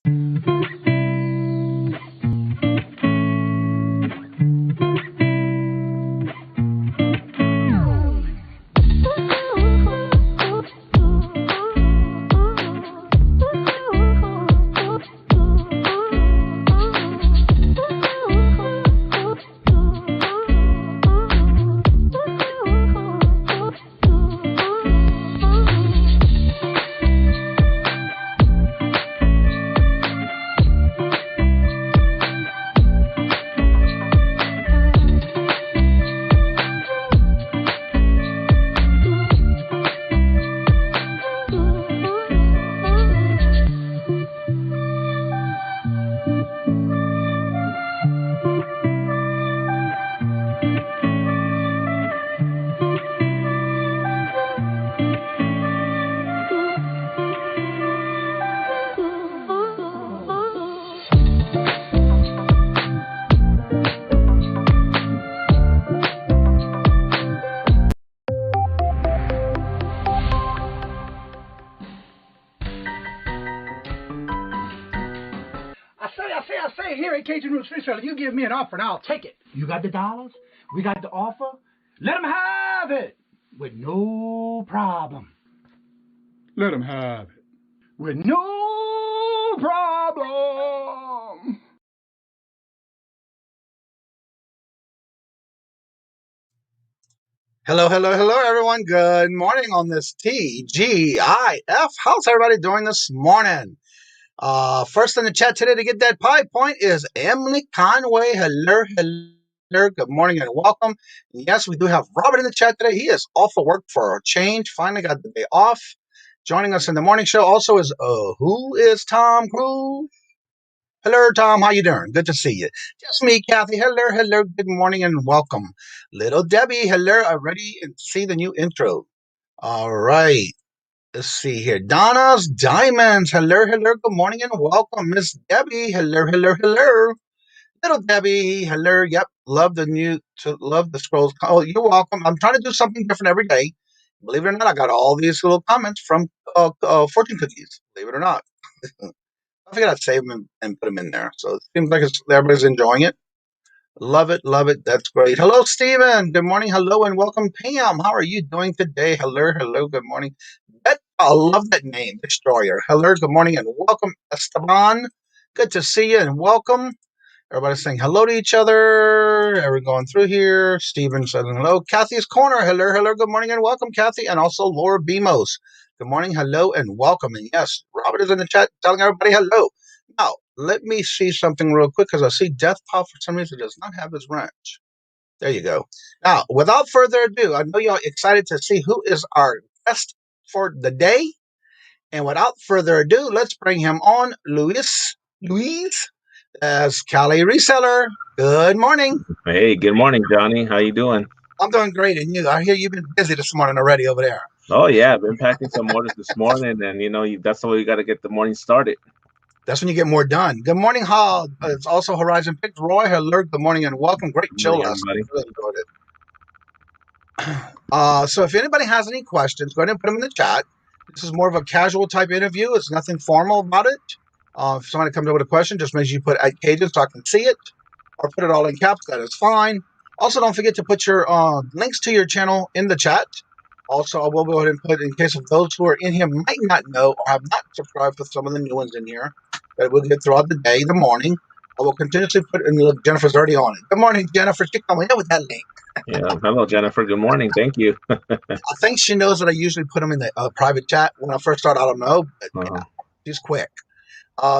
I say, here at Kajun Reseller, you give me an offer and I'll take it. You got the dollars? We got the offer? Let them have it with no problem. Let them have it with no problem. Hello, everyone. Good morning on this TGIF. How's everybody doing this morning? First in the chat today to get that pie point is Emily Conway. Hello. Good morning and welcome. And yes, we do have Robert in the chat today. He is off of work for a change. Finally got the day off. Joining us in the morning show also is who is Tom Cruise? Hello, Tom. How you doing? Good to see you. Just me, Kathy. Hello. Good morning and welcome. Little Debbie. Hello. I ready to see the new intro. All right. Let's see here. Donna's Diamonds. Hello. Good morning and welcome. Miss Debbie. Hello. Little Debbie. Hello. Yep. Love the scrolls. Oh, you're welcome. I'm trying to do something different every day. Believe it or not, I got all these little comments from fortune cookies. Believe it or not. I figured I'd save them and put them in there. So it seems like everybody's enjoying it. Love it. That's great. Hello, Steven. Good morning. Hello and welcome, Pam. How are you doing today? Hello. Good morning. I love that name, Destroyer. Hello. Good morning and welcome, Esteban. Good to see you and welcome. Everybody's saying hello to each other. We're going through here. Steven says hello. Kathy's Corner. Hello. Good morning and welcome, Kathy. And also Laura Bemos. Good morning, hello, and welcome. And yes, Robert is in the chat telling everybody hello. Now, let me see something real quick because I see Death Pop for some reason does not have his wrench. There you go. Now, without further ado, I know y'all excited to see who is our guest for the day. And without further ado, let's bring him on, Luis, as Cali Reseller. Good morning. Hey, good morning, Johnny. How you doing? I'm doing great, and you? I hear you've been busy this morning already over there. Oh yeah, I've been packing some orders this morning, and that's the way you got to get the morning started. That's when you get more done. Good morning, Hall. It's also Horizon Pick. Roy, hello. Good morning and welcome. Great show last night. Really enjoyed it. So if anybody has any questions, go ahead and put them in the chat. This is more of a casual type interview. It's nothing formal about it. If somebody comes up with a question, just make sure you put at Kajun so I can see it, or put it all in caps. That is fine. Also, don't forget to put your links to your channel in the chat. Also, I will go ahead and put, in case of those who are in here might not know or have not subscribed for some of the new ones in here that we'll get throughout the day, the morning. I will continuously put, and look, Jennifer's already on it. Good morning, Jennifer. She coming in with that link. Yeah, hello, Jennifer. Good morning. Thank you. I think she knows that I usually put them in the private chat. When I first start, I don't know, but yeah, she's quick.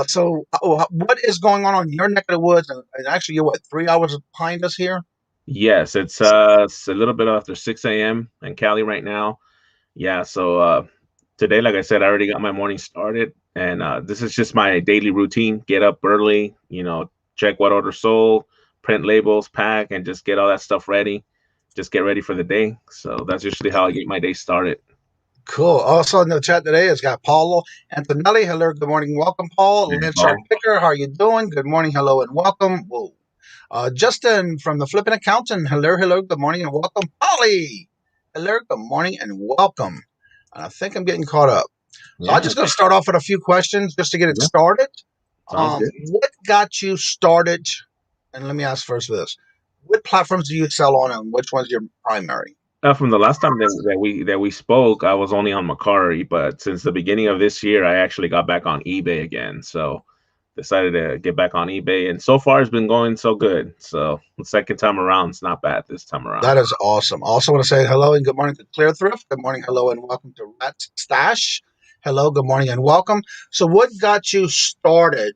So what is going on your neck of the woods? And actually, you're what, 3 hours behind us here? Yes, it's a little bit after 6 a.m. in Cali right now. Yeah, so today, like I said, I already got my morning started, and this is just my daily routine. Get up early, check what order sold, print labels, pack, and just get all that stuff ready. Just get ready for the day. So that's usually how I get my day started. Cool. Also in the chat today has got Paulo Antonelli. Hello, good morning, welcome, Paul. Lynn Picker, how are you doing? Good morning, hello, and welcome. Whoa. Justin from the Flippin' Accountant. Hello, good morning, and welcome. Polly. Hello, good morning, and welcome. I think I'm getting caught up. So I'm just going to start off with a few questions just to get it started. Sounds good. What got you started? And let me ask first this: what platforms do you sell on, and which one's your primary? From the last time that we spoke, I was only on Macari, but since the beginning of this year, I actually got back on eBay again. So decided to get back on eBay, and so far it's been going so good. So the second time around, it's not bad this time around. That is awesome. Also want to say hello and good morning to Clear Thrift. Good morning, hello, and welcome to Rat's Stash. Hello, good morning, and welcome. So what got you started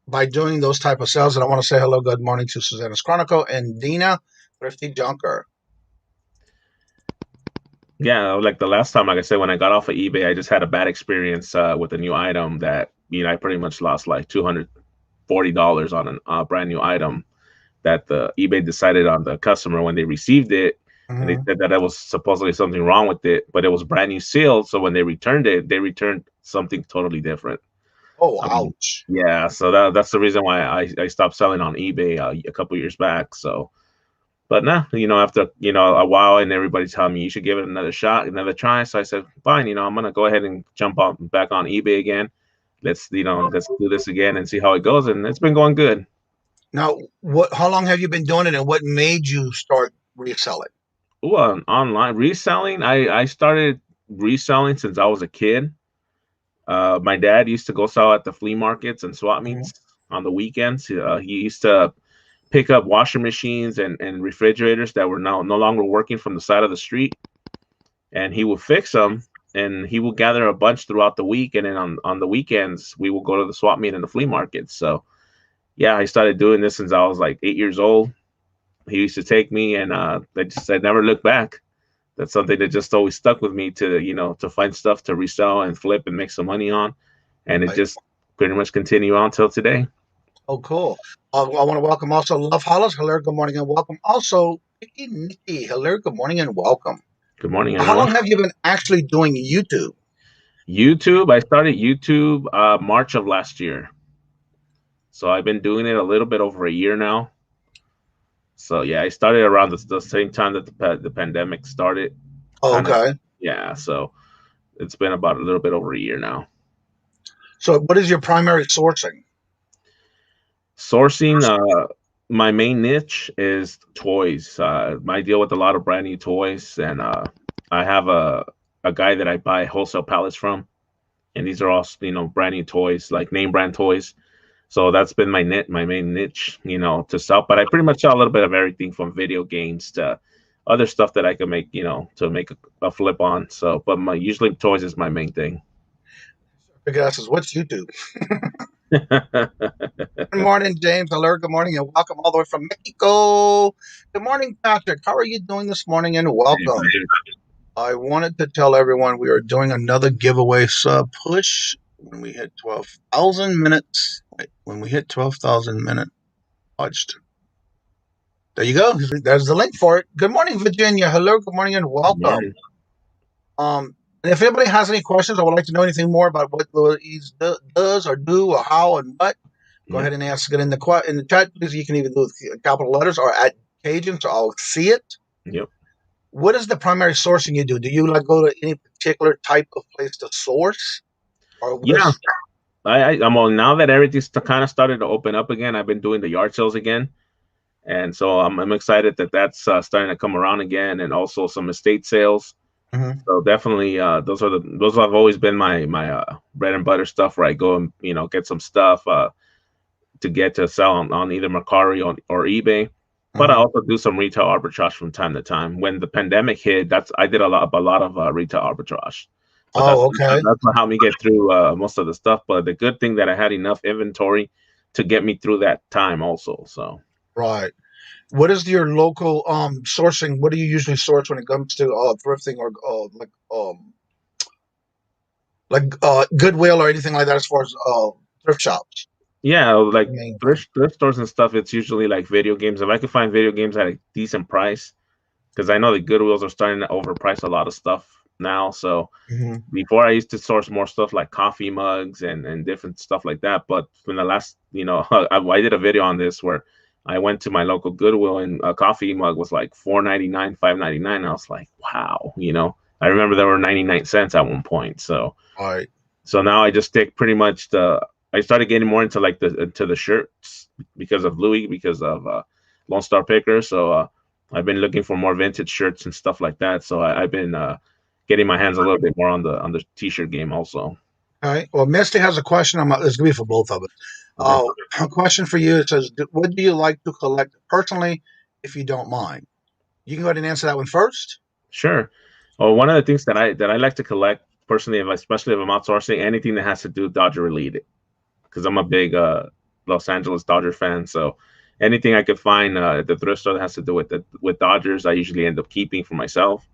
by doing those type of sales? And I want to say hello, good morning to Susanna's Chronicle and Dina, Thrifty Junker. Yeah, like the last time, like I said, when I got off of eBay, I just had a bad experience with a new item that, I pretty much lost like $240 on a brand new item that the eBay decided on the customer when they received it. And they said that there was supposedly something wrong with it, but it was brand new sealed. So when they returned it, they returned something totally different. Oh, ouch. Yeah, so that's the reason why I stopped selling on eBay a couple years back. So, but now, after, a while and everybody telling me you should give it another shot, another try. So I said, fine, I'm going to go ahead and jump back on eBay again. Let's do this again and see how it goes. And it's been going good. Now, how long have you been doing it, and what made you start reselling? Well, online reselling, I started reselling since I was a kid. My dad used to go sell at the flea markets and swap meets on the weekends. He used to pick up washing machines and refrigerators that were no longer working from the side of the street, and he would fix them, and he would gather a bunch throughout the week, and then on the weekends we would go to the swap meet and the flea market. So yeah, I started doing this since I was like 8 years old. He used to take me, and I never looked back. That's something that just always stuck with me to find stuff to resell and flip and make some money on, and it just pretty much continue on till today. Oh, cool. I want to welcome also Love Hollis. Hello, good morning and welcome. Also, Nikki. Hello, good morning and welcome. Good morning, everyone. How long have you been actually doing YouTube? I started YouTube March of last year. So I've been doing it a little bit over a year now. So yeah, I started around the same time that the pandemic started. Oh, okay. Yeah, so it's been about a little bit over a year now. So what is your primary sourcing? My main niche is toys. I deal with a lot of brand new toys, and I have a guy that I buy wholesale pallets from, and these are all brand new toys, like name brand toys. So that's been my main niche, to sell. But I pretty much sell a little bit of everything from video games to other stuff that I can make, to make a flip on. So, but usually toys is my main thing. Big asses, what's YouTube? Good morning, James. Hello, good morning, and welcome all the way from Mexico. Good morning, Patrick. How are you doing this morning? And welcome. I wanted to tell everyone we are doing another giveaway sub push when we hit 12,000 minutes. When we hit 12,000 minutes, watched. There you go. There's the link for it. Good morning, Virginia. Hello, good morning, and welcome. And if anybody has any questions or would like to know anything more about what Louise does or do or how and what, go ahead and ask it in the chat. Please, you can even do with capital letters or at Kajun, so I'll see it. Yep. What is the primary sourcing you do? Do you go to any particular type of place to source? Or yeah. I'm on now that everything's kind of started to open up again. I've been doing the yard sales again, and so I'm excited that that's starting to come around again, and also some estate sales. So definitely, those have always been my bread and butter stuff, where I go and get some stuff to get to sell on either Mercari or eBay. But I also do some retail arbitrage from time to time. When the pandemic hit, I did a lot of retail arbitrage. But that's what helped me get through most of the stuff. But the good thing that I had enough inventory to get me through that time also. So right. What is your local sourcing? What do you usually source when it comes to thrifting or Goodwill or anything like that, as far as thrift shops? Yeah, like thrift stores and stuff. It's usually like video games. If I could find video games at a decent price, because I know the Goodwills are starting to overprice a lot of stuff now. So before, I used to source more stuff like coffee mugs and different stuff like that. But from the last, I did a video on this where I went to my local Goodwill and a coffee mug was like $4.99, $5.99. I was like, wow, I remember there were 99 cents at one point. So, all right. So now I just take pretty much I started getting more into like the shirts because of Louis, because of Lone Star Picker. So I've been looking for more vintage shirts and stuff like that. So I've been getting my hands a little bit more on the t-shirt game also. All right. Well, Misty has a question. It's going to be for both of us. Okay. A question for you. It says, what do you like to collect personally, if you don't mind? You can go ahead and answer that one first. Sure. Well, one of the things that I like to collect personally, especially if I'm outsourcing, anything that has to do Dodger related, because I'm a big Los Angeles Dodger fan. So anything I could find at the thrift store that has to do with Dodgers, I usually end up keeping for myself.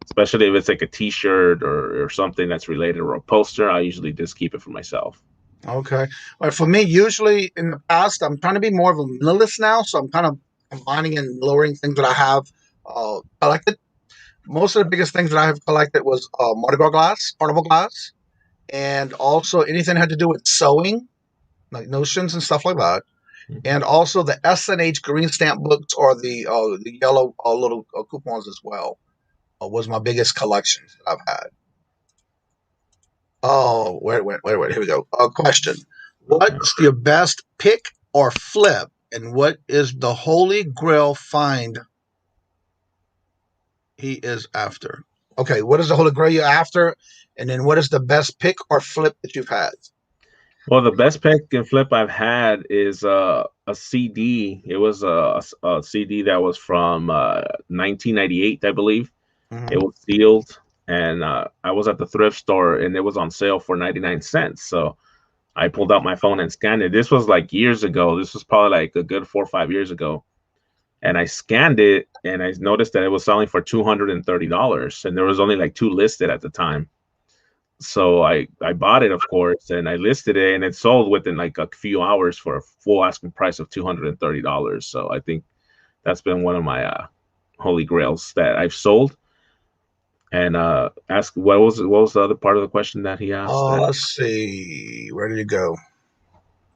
Especially if it's like a T-shirt or something that's related, or a poster, I usually just keep it for myself. Okay. Well, for me, usually in the past, I'm trying to be more of a minimalist now, so I'm kind of combining and lowering things that I have collected. Most of the biggest things that I have collected was Mardi Gras glass, carnival glass, and also anything that had to do with sewing, like notions and stuff like that. And also the S&H green stamp books, or the yellow little coupons as well, was my biggest collections that I've had. Oh, wait. Here we go. Question. What's your best pick or flip? And what is the holy grail find he is after? Okay, what is the holy grail you're after? And then what is the best pick or flip that you've had? Well, the best pick and flip I've had is a CD. It was a CD that was from 1998, I believe. Mm-hmm. It was sealed, and I was at the thrift store, and it was on sale for 99 cents. So I pulled out my phone and scanned it. This was like years ago. This was probably like a good 4 or 5 years ago. And I scanned it, and I noticed that it was selling for $230, and there was only like 2 listed at the time. So I bought it, of course, and I listed it, and it sold within like a few hours for a full asking price of $230. So I think that's been one of my holy grails that I've sold. And ask what was the other part of the question that he asked? Let's see. Where did it go?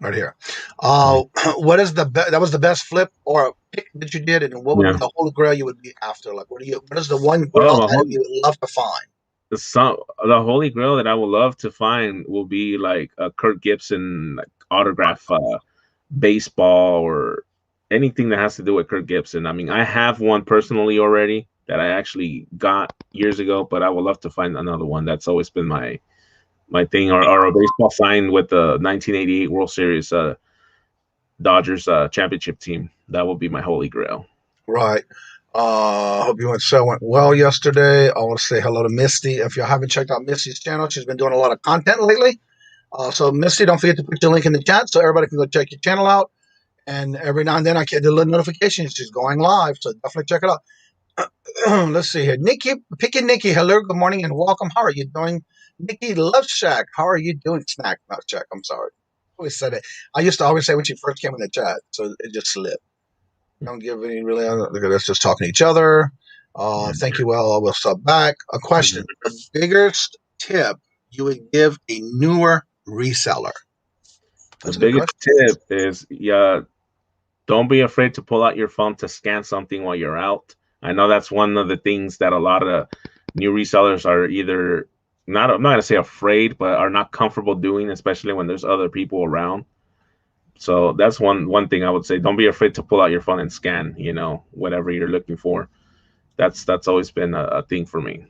Right here. What is that was the best flip or pick that you did, and what would be the holy grail you would be after? Like, what is the one grail item you would love to find? The holy grail that I would love to find will be like a Kirk Gibson like autograph baseball, or anything that has to do with Kirk Gibson. I mean, I have one personally already that I actually got years ago, but I would love to find another one. That's always been my thing, or a baseball signed with the 1988 World Series Dodgers championship team. That will be my holy grail. Right. Hope you went well yesterday. I want to say hello to Misty. If you haven't checked out Misty's channel, she's been doing a lot of content lately. So Misty, don't forget to put your link in the chat so everybody can go check your channel out. And every now and then I get a little notification she's going live, so definitely check it out. Let's see here. Picky Nikki, hello, good morning, and welcome. How are you doing? Nikki Love Shack, how are you doing? Snack, not Shack, I'm sorry. I always said it. I used to always say when she first came in the chat, so it just slipped. Don't give any really. Look at us just talking to each other. Thank you. Well, I will sub back. A question: the biggest tip you would give a newer reseller? The biggest tip is, don't be afraid to pull out your phone to scan something while you're out. I know that's one of the things that a lot of new resellers are either not. I'm not gonna say afraid, but are not comfortable doing, especially when there's other people around. So that's one thing I would say. Don't be afraid to pull out your phone and scan, whatever you're looking for. That's always been a thing for me.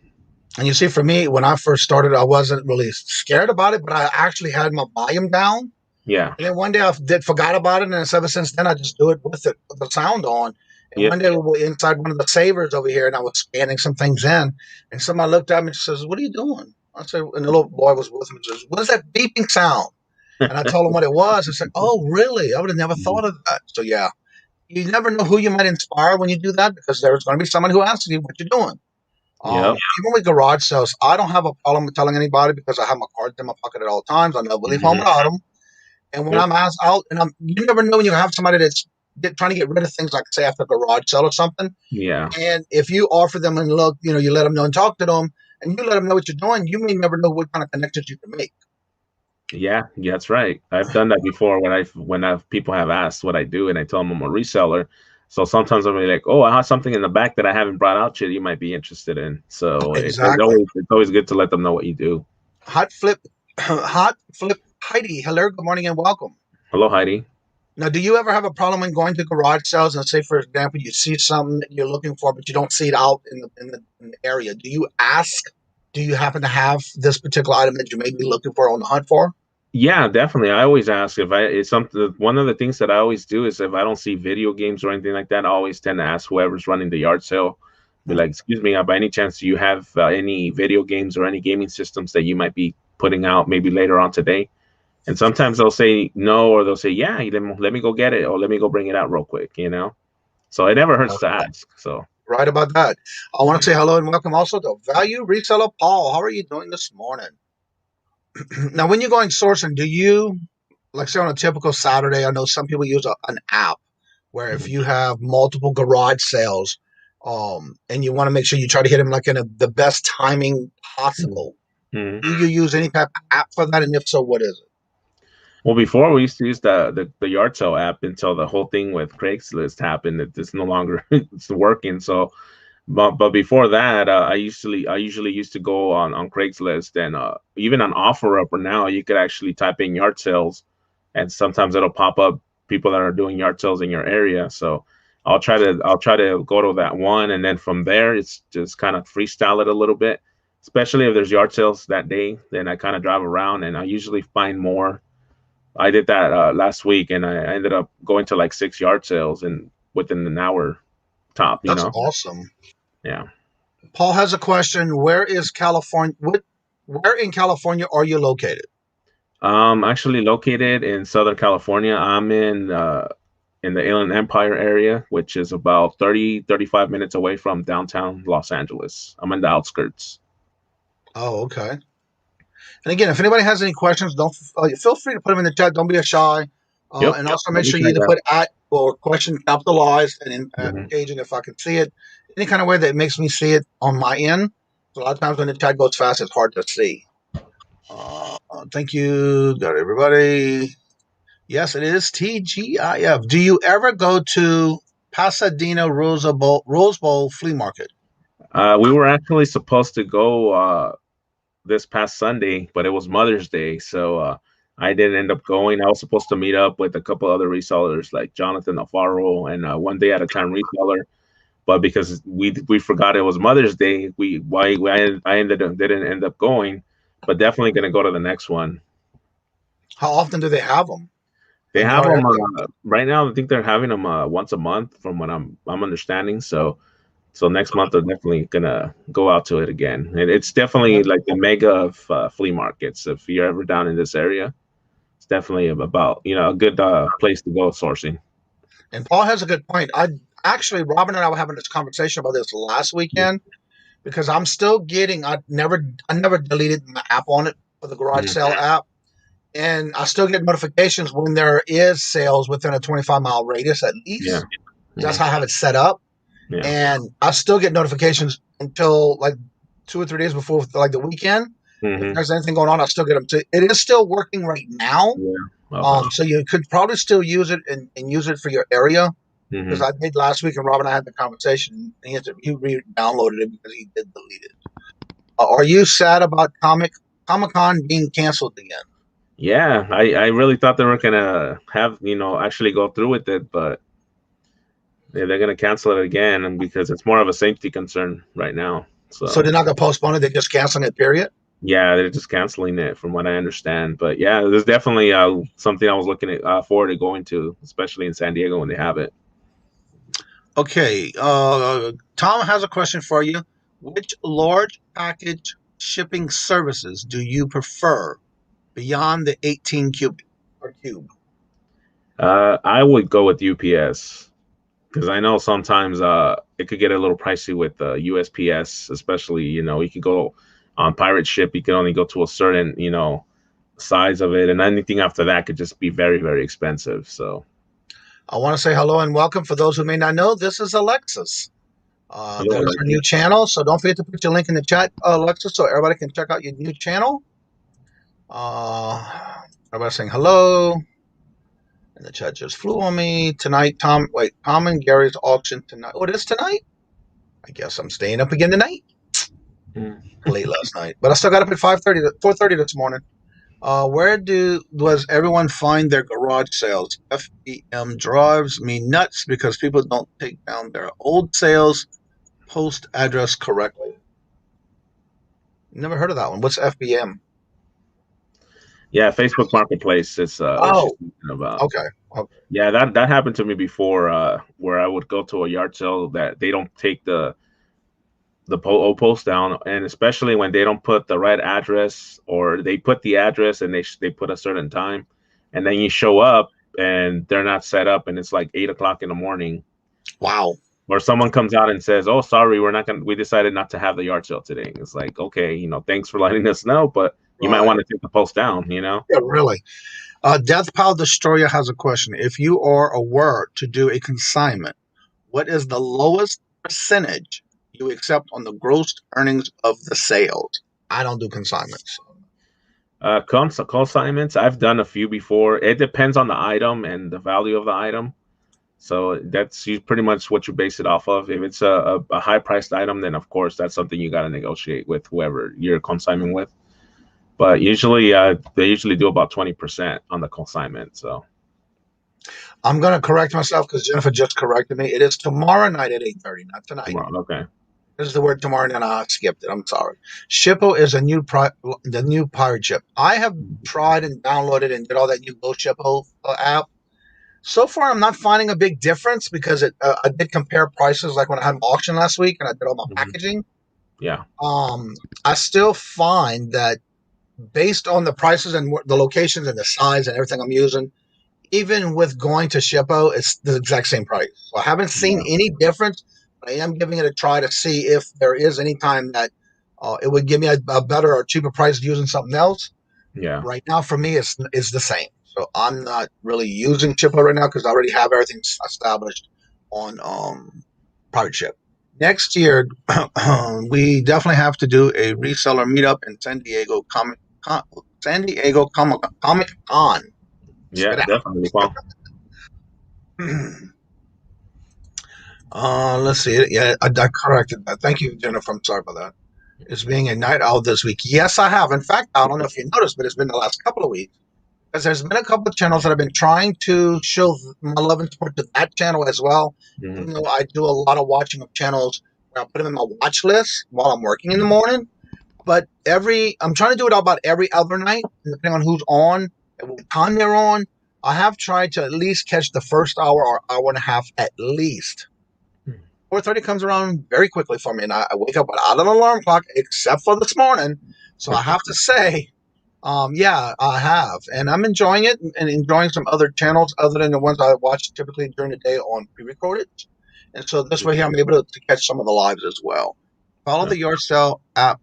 And you see, for me, when I first started, I wasn't really scared about it, but I actually had my volume down. Yeah. And then one day I forgot about it, and ever since then, I just do it with the sound on. And one day we were inside one of the savers over here, and I was scanning some things in, and somebody looked at me and says, "What are you doing?" I said, and the little boy was with me and says, "What is that beeping sound?" And I told him what it was. I said, "Oh, really? I would have never thought of that." So, yeah, you never know who you might inspire when you do that, because there's going to be someone who asks you what you're doing. Even with garage sales, I don't have a problem with telling anybody, because I have my cards in my pocket at all times. I never leave home without them. And when I'm asked out, and you never know when you have somebody that's trying to get rid of things, like, say, after a garage sale or something. Yeah. And if you offer them and look, you let them know and talk to them, and you let them know what you're doing, you may never know what kind of connections you can make. Yeah, that's right. I've done that before when people have asked what I do, and I tell them I'm a reseller. So sometimes I'll be like, "Oh, I have something in the back that I haven't brought out yet. You might be interested in." So exactly. it's always good to let them know what you do. Hot flip Heidi, hello, good morning and welcome. Hello, Heidi. Now, do you ever have a problem when going to garage sales and say, for example, you see something that you're looking for, but you don't see it out in the area? Do you ask, do you happen to have this particular item that you may be looking for on the hunt for? Yeah, definitely. I always ask if it's something. One of the things that I always do is if I don't see video games or anything like that, I always tend to ask whoever's running the yard sale, be like, "Excuse me, by any chance, do you have any video games or any gaming systems that you might be putting out maybe later on today?" And sometimes they'll say no, or they'll say, "Yeah, let me go get it, or let me go bring it out real quick." So it never hurts to ask. So Right about that. I want to say hello and welcome also to Value Reseller Paul. How are you doing this morning? Now, when you're going sourcing, do you, like say on a typical Saturday, I know some people use an app where if you have multiple garage sales, and you want to make sure you try to hit them like in the best timing possible, Mhm. do you use any type of app for that? And if so, what is it? Well, before we used to use the yard sale app until the whole thing with Craigslist happened. It's no longer it's working. So, but before that, I usually used to go on Craigslist and even on OfferUp. Now you could actually type in yard sales, and sometimes it'll pop up people that are doing yard sales in your area. So I'll try to go to that one, and then from there it's just kind of freestyle it a little bit. Especially if there's yard sales that day, then I kind of drive around and I usually find more. I did that last week, and I ended up going to like 6 yard sales and within an hour top. That's awesome. Yeah. Paul has a question. Where is California? Where in California are you located? Actually located in Southern California. I'm in the Inland Empire area, which is about 35 minutes away from downtown Los Angeles. I'm in the outskirts. Oh, okay. And again, if anybody has any questions, don't feel free to put them in the chat. Don't be shy. Yep. And also Let make me sure try you either that. put at or question capitalized and Mhm. engaging if I can see it. Any kind of way that makes me see it on my end. So a lot of times when the chat goes fast, it's hard to see. Thank you. Got everybody. Yes, it is TGIF. Do you ever go to Pasadena Rose Bowl Flea Market? We were actually supposed to go this past Sunday, but it was Mother's Day, so I didn't end up going. I was supposed to meet up with a couple other resellers like Jonathan Alfaro and One Day at a Time Reseller, but because we forgot it was Mother's Day, I didn't end up going, but definitely gonna go to the next one. How often do they have them They in have your them area? right now. I think they're having them once a month, from what I'm understanding. So next month, I'm definitely gonna go out to it again. And it's definitely like the mega of flea markets. If you're ever down in this area, it's definitely about a good place to go sourcing. And Paul has a good point. Robin and I were having this conversation about this last weekend because I'm still getting. I never deleted my app on it for the garage Mhm. sale app, and I still get notifications when there is sales within a 25-mile radius at Yeah, least. That's yeah, how I have it set up, yeah. and I still get notifications until like 2 or 3 days before like the weekend. If Hmm. there's anything going on, I still get them. It is still working right now. Yeah. Okay. So you could probably still use it and use it for your area. Because Hmm. I did last week, and Rob and I had the conversation. And he re-downloaded it because he did delete it. Are you sad about Comic-Con being canceled again? Yeah, I really thought they were gonna have actually go through with it, but they're gonna cancel it again, and because it's more of a safety concern right now. So So they're not going to postpone it; they're just canceling it. Period. yeah, they're just canceling it, from what I understand. But yeah, there's definitely something I was looking at forward to going to, especially in San Diego when they have it. Okay. Tom has a question for you. Which large package shipping services do you prefer beyond the 18 cubic or cube? I would go with UPS because I know sometimes it could get a little pricey with USPS, especially you could go on pirate ship. You can only go to a certain size of it, and anything after that could just be very, very expensive. So I want to say hello and welcome. For those who may not know, this is Alexis. hello, That is our new Alexis. channel. So don't forget to put your link in the chat, Alexis, so everybody can check out your new channel. Everybody saying hello. And the chat just flew on me tonight. Tom and Gary's auction tonight. Oh, it is tonight? I guess I'm staying up again tonight. Mm. Late last night. But I still got up at 5:30, 4:30 this morning. Where does everyone find their garage sales? FBM drives me nuts because people don't take down their old sales post address correctly. Never heard of that one. What's FBM? Yeah, Facebook Marketplace is what she's Oh, thinking about. okay. Yeah, that happened to me before, where I would go to a yard sale that they don't take the old post down, and especially when they don't put the right address, or they put the address and they put a certain time, and then you show up and they're not set up, and it's like 8 o'clock in the morning. Wow. Or someone comes out and says, "Oh, sorry, we decided not to have the yard sale today." And it's like, okay, thanks for letting us know, but you might Right. want to take the post down. Yeah, really. Death Pile Destroyer has a question. If you are aware to do a consignment, what is the lowest percentage you accept on the gross earnings of the sales? I don't do consignments. Consignments, I've done a few before. It depends on the item and the value of the item. So that's pretty much what you base it off of. If it's a high priced item, then of course that's something you got to negotiate with whoever you're consigning with. But usually, they usually do about 20% on the consignment. So I'm going to correct myself because Jennifer just corrected me. It is tomorrow night at 8:30, not tonight. tomorrow, okay. This is the word tomorrow, and I skipped it. I'm sorry. Shippo is the new pirate ship. I have tried and downloaded and did all that new Go Shippo app. So far, I'm not finding a big difference because I did compare prices like when I had an auction last week and I did all my packaging. Yeah. I still find that based on the prices and the locations and the size and everything I'm using, even with going to Shippo, it's the exact same price. So I haven't seen any difference. But I am giving it a try to see if there is any time that it would give me a better or cheaper price using something else. Yeah. Right now, for me, it's the same. So I'm not really using Shippo right now because I already have everything established on Private Ship. Next year, we definitely have to do a reseller meetup in San Diego Comic Con. Yeah, definitely. Well, let's see. Yeah, I corrected that. Thank you, Jennifer. I'm sorry about that. It's being a night owl this week. Yes, I have. In fact, I don't know if you noticed, but it's been the last couple of weeks. Because there's been a couple of channels that I've been trying to show my love and support to that channel as well. Even though I do a lot of watching of channels where I put them in my watch list while I'm working in the morning. But I'm trying to do it about every other night, depending on who's on and what time they're on. I have tried to at least catch the first hour or hour and a half at least. 4:30 comes around very quickly for me, and I wake up without an alarm clock, except for this morning. So I have to say, yeah, I have, and I'm enjoying it and enjoying some other channels other than the ones I watch typically during the day on pre-recorded. And so this way here, I'm able to catch some of the lives as well. Follow the Yard Sale app,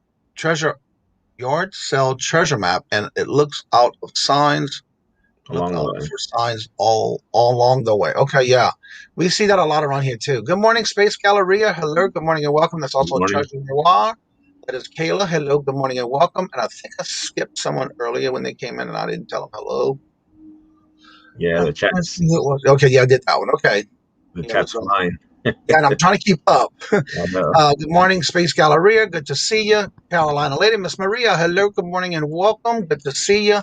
Yard Sale Treasure Map, and it looks out of signs. Look out for signs all along the way. Okay, yeah. We see that a lot around here too. Good morning, Space Galleria. Hello, good morning and welcome. That's also Treasure Noir. That is Kayla. Hello, good morning and welcome. And I think I skipped someone earlier when they came in and I didn't tell them hello. Yeah, the chat's okay. Yeah, I did that one. Okay. The chat's fine. Yeah, and I'm trying to keep up. Good morning, Space Galleria. Good to see you. Carolina Lady, Miss Maria. Hello, good morning and welcome. Good to see you.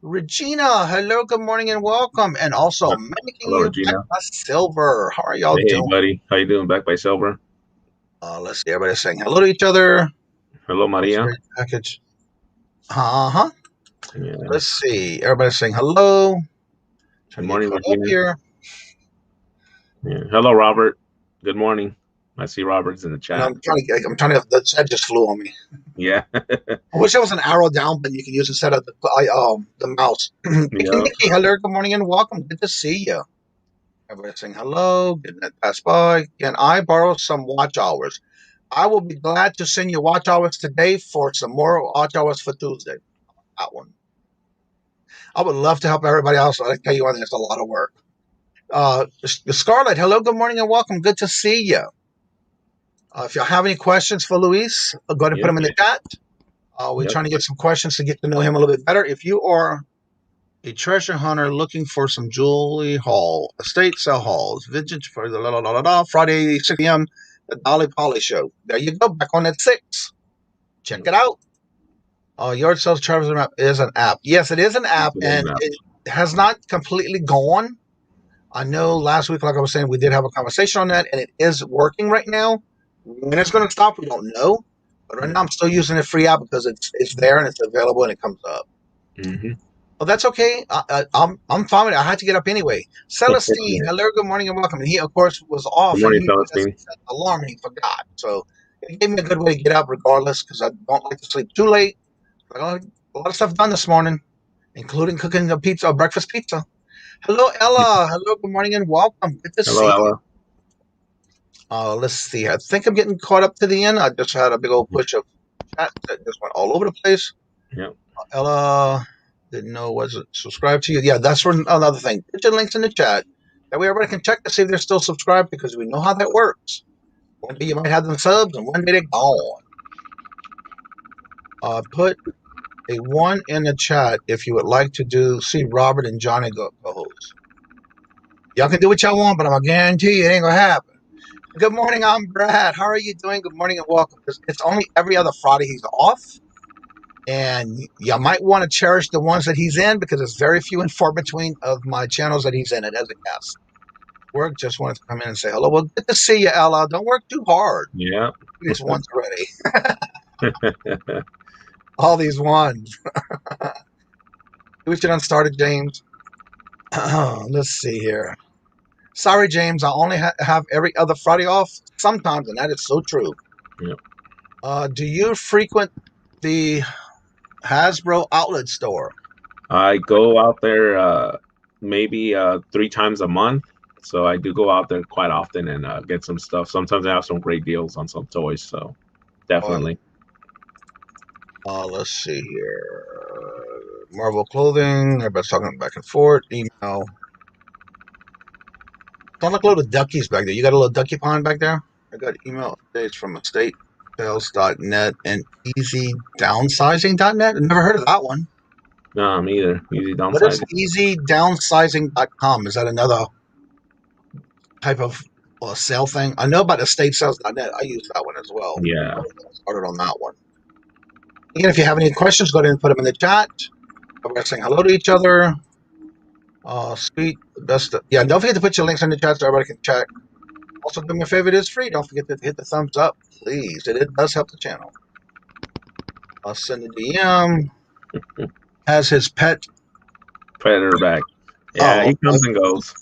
Regina, hello, good morning and welcome. And also making you Regina. Back by Silver. How are y'all doing? Hey, buddy. How you doing? Back by Silver. Let's see. Everybody's saying hello to each other. Hello, Maria. Package. Yeah. Let's see. Everybody's saying hello. Good morning, Regina. Here. Yeah. Hello, Robert. Good morning. I see Robert's in the chat. No, I'm trying to. The chat just flew on me. Yeah. I wish there was an arrow down button you can use instead of the mouse. Nikki, hello, good morning and welcome. Good to see you. Everybody saying hello. Getting that pass by. Can I borrow some watch hours? I will be glad to send you watch hours today for some more watch hours for Tuesday. That one. I would love to help everybody else. I tell you what, it's a lot of work. Scarlett, hello, good morning and welcome. Good to see you. If y'all have any questions for Luis, go ahead and put them in the chat. We're trying to get some questions to get to know him a little bit better. If you are a treasure hunter looking for some jewelry haul, estate sale hauls, vintage for the Friday 6 p.m., the Dolly Polly Show. There you go, back on at 6. Check it out. Yard Sales Travis Map is an app. Yes, it is an app, and it has not completely gone. I know last week, like I was saying, we did have a conversation on that, and it is working right now. When it's going to stop, we don't know. But right now, I'm still using the free app because it's there and it's available and it comes up. Mm-hmm. Well, that's okay. I'm fine with it. I had to get up anyway. Celestine, hello, good morning, and welcome. And he, of course, was off. Good morning, and he Celestine. set the alarm and he forgot. So it gave me a good way to get up, regardless, because I don't like to sleep too late. I got a lot of stuff done this morning, including cooking a pizza, breakfast pizza. Hello, Ella. Hello, good morning, and welcome. Good to Hello, see Ella. you. Let's see. I think I'm getting caught up to the end. I just had a big old push of chat that just went all over the place. Yep. Ella didn't know was it subscribed to you. Yeah, that's for another thing. Put your links in the chat. That way everybody can check to see if they're still subscribed because we know how that works. One day you might have them subs and one day they're gone. Put a 1 in the chat if you would like to see Robert and Johnny go host. Y'all can do what y'all want, but I'm gonna guarantee you it ain't gonna happen. Good morning, I'm Brad. How are you doing? Good morning and welcome. It's only every other Friday he's off. And you might want to cherish the ones that he's in because it's very few and far between of my channels that he's in it as a guest. Work just wanted to come in and say hello. Well, good to see you, Ella. Don't work too hard. Yeah. These ones already. All these ones. We should have started, James. Let's see here. Sorry, James. I only have every other Friday off sometimes, and that is so true. Yep. Do you frequent the Hasbro outlet store? I go out there maybe 3 times a month. So I do go out there quite often and get some stuff. Sometimes I have some great deals on some toys. So definitely. Let's see here. Marvel clothing. Everybody's talking back and forth. Email. Don't look a little duckies back there. You got a little ducky pond back there? I got email updates from estatesales.net and easydownsizing.net. I've never heard of that one. No, me either. Easy What is downsizing. easydownsizing.com? Is that another type of sale thing? I know about estatesales.net. I use that one as well. Yeah. I started on that one. Again, if you have any questions, go ahead and put them in the chat. We're saying hello to each other. Sweet. Best. Yeah, don't forget to put your links in the chat so everybody can check. Also, do me a favor, it is free. Don't forget to hit the thumbs up, please. It does help the channel. I'll send a DM. Has his pet Predator back. Yeah, he comes and goes.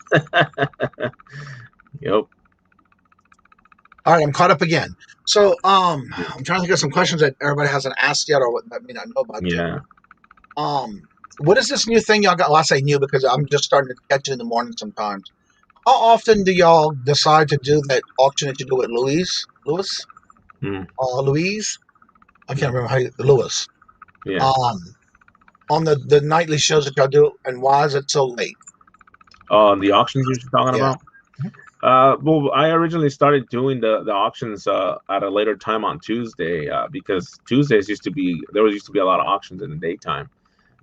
Yep. All right, I'm caught up again. So, I'm trying to think of some questions that everybody hasn't asked yet, or what I mean, I know about. Yeah. What is this new thing y'all got? Well, I say new because I'm just starting to catch it in the morning sometimes. How often do y'all decide to do that auction that you do with Louise? Louise? Louise? I can't remember how you, Lewis. Yeah. On the nightly shows that y'all do, and why is it so late? The auctions you're talking about? Well, I originally started doing the auctions at a later time on Tuesday because Tuesdays used to be a lot of auctions in the daytime,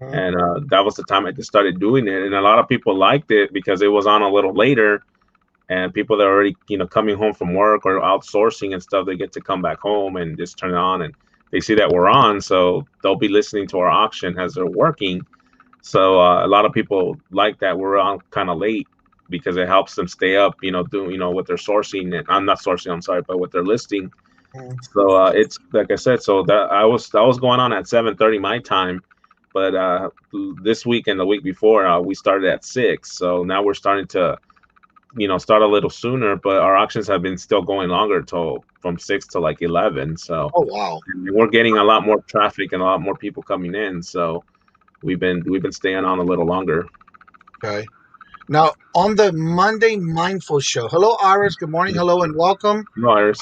and that was the time I just started doing it, and a lot of people liked it because it was on a little later, and people that are already coming home from work or outsourcing and stuff, they get to come back home and just turn it on, and they see that we're on, so they'll be listening to our auction as they're working. So a lot of people like that we're on kind of late, because it helps them stay up, doing, what they're sourcing. And I'm not sourcing, I'm sorry, but what they're listing. So it's like I said, so that was going on at 7:30 my time, but this week and the week before we started at 6. So now we're starting to, start a little sooner, but our auctions have been still going longer from 6 to like 11. So wow, we're getting a lot more traffic and a lot more people coming in. So we've been staying on a little longer. Okay. Now, on the Monday Mindful Show, hello, Iris. Good morning. Hello, and welcome. Hello, Iris.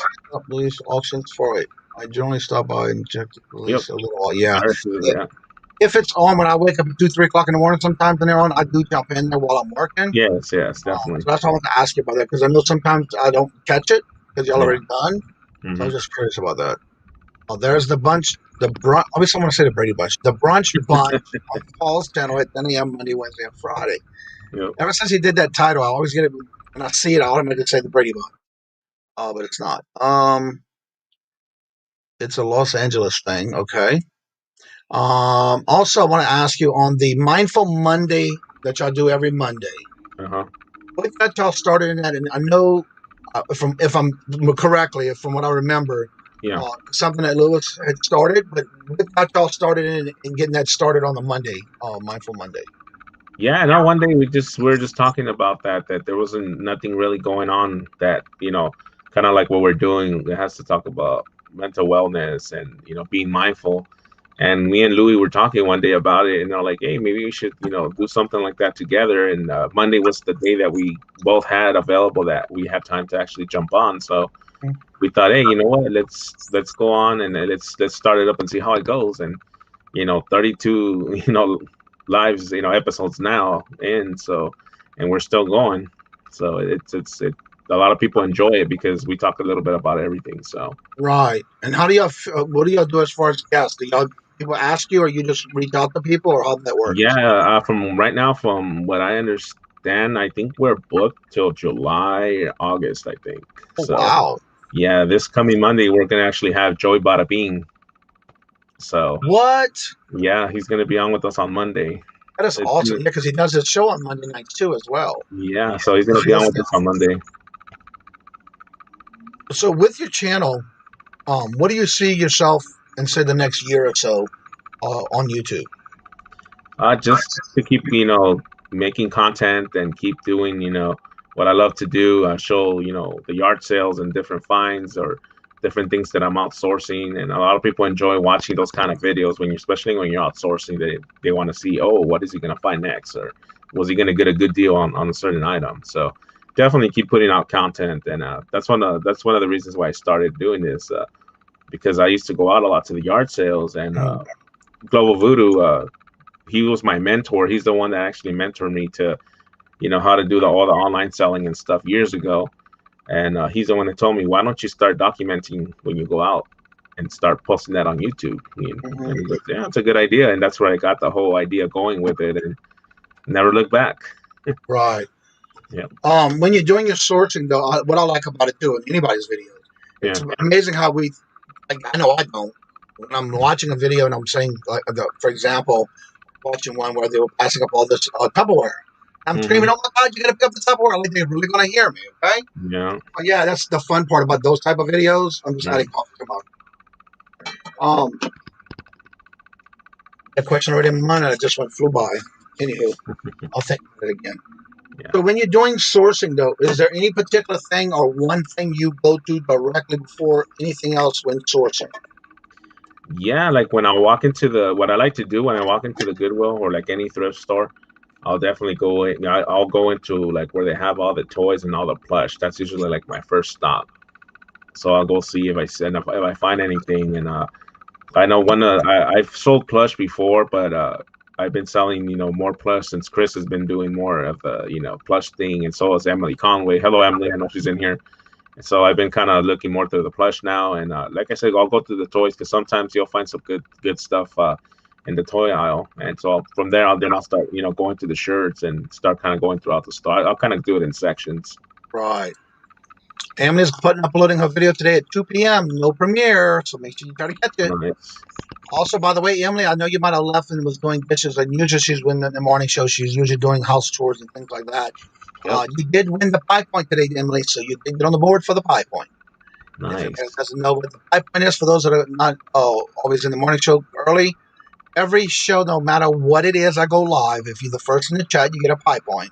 Police auctions for it. I generally stop by and check the police a little. Yeah. Iris, yeah. If it's on when I wake up at 2, 3 o'clock in the morning, sometimes when they're on, I do jump in there while I'm working. Yes, definitely. So that's why I want to ask you about that, because I know sometimes I don't catch it because y'all already done. So I was just curious about that. There's the bunch, obviously I want to say the Brady Bunch. The Brunch Bunch on Paul's channel at 10 a.m. Monday, Wednesday, and Friday. Yep. Ever since he did that title, I always get it when I see it. I automatically say the Brady Bunch, but it's not. It's a Los Angeles thing. Okay. Also, I want to ask you on the Mindful Monday that y'all do every Monday. Uh-huh. What got y'all started in that? And I know, if I'm correctly, from what I remember, Yeah. something that Lewis had started. But what got y'all started in getting that started on the Monday, Mindful Monday? Yeah, no, one day we were just talking about that there wasn't nothing really going on that, kind of like what we're doing. It has to talk about mental wellness and, being mindful. And me and Louis were talking one day about it, and they're like, hey, maybe we should, do something like that together. And Monday was the day that we both had available that we had time to actually jump on. So we thought, hey, you know what, let's go on and let's start it up and see how it goes. And 32 lives, episodes now in, so, and we're still going. So it's a lot of people enjoy it because we talk a little bit about everything. So Right. And how do y'all? What do y'all do as far as guests? Do y'all people ask you, or you just reach out to people, or how does that work? yeah, from right now, from what I understand, I think we're booked till July, August, I think. Oh, So wow. yeah, this coming Monday we're gonna actually have Joey Bada Bean. So What? yeah, he's gonna be on with us on Monday. That is awesome. Yeah, because he does his show on Monday nights too, as well. Yeah, so he's gonna be on with us on Monday. So, with your channel, what do you see yourself in, say, the next year or so on YouTube? Just to keep, making content and keep doing, what I love to do. Show, the yard sales and different finds or different things that I'm outsourcing. And a lot of people enjoy watching those kind of videos especially when you're outsourcing. They want to see, oh, what is he gonna find next, or was he gonna get a good deal on a certain item? So definitely keep putting out content, and that's one of the reasons why I started doing this, because I used to go out a lot to the yard sales, and Global Voodoo. He was my mentor. He's the one that actually mentored me to, how to do all the online selling and stuff years ago. And he's the one that told me, why don't you start documenting when you go out and start posting that on YouTube? And he goes, yeah, it's a good idea. And that's where I got the whole idea going with it, and never looked back. Right. Yeah. When you're doing your sourcing, though, what I like about it too, in anybody's videos, it's amazing how I know I don't. When I'm watching a video and I'm saying, like, for example, watching one where they were passing up all this Tupperware. I'm screaming, oh my God, you got to pick up the Tupperware. Like, they're really going to hear me, okay? Yeah. But yeah, that's the fun part about those type of videos. I'm just adding coffee about. A question already in my mind, and it just flew by. Anywho, I'll think about it again. Yeah. So when you're doing sourcing, though, is there any particular thing or one thing you go to directly before anything else when sourcing? Yeah, like when I walk into what I like to do when I walk into the Goodwill or like any thrift store, I'll definitely go in. I'll go into like where they have all the toys and all the plush. That's usually like my first stop. So I'll go see if I find anything. And I know I've sold plush before, but I've been selling more plush since Chris has been doing more of the plush thing, and so has Emily Conway. Hello, Emily. I know she's in here. So I've been kind of looking more through the plush now, and like I said, I'll go through the toys because sometimes you'll find some good stuff in the toy aisle, and so from there I'll start going through the shirts and start kind of going throughout the store. I'll kind of do it in sections. Right. Emily's uploading her video today at 2 p.m. No premiere, so make sure you try to catch it. Nice. Also, by the way, Emily, I know you might have left and was doing dishes, and usually she's in the morning show. She's usually doing house chores and things like that. Yep. You did win the pie point today, Emily, so you did get on the board for the pie point. Nice. If you doesn't know what the pie point is, for those that are not always in the morning show early, every show, no matter what it is, I go live. If you're the first in the chat, you get a pie point.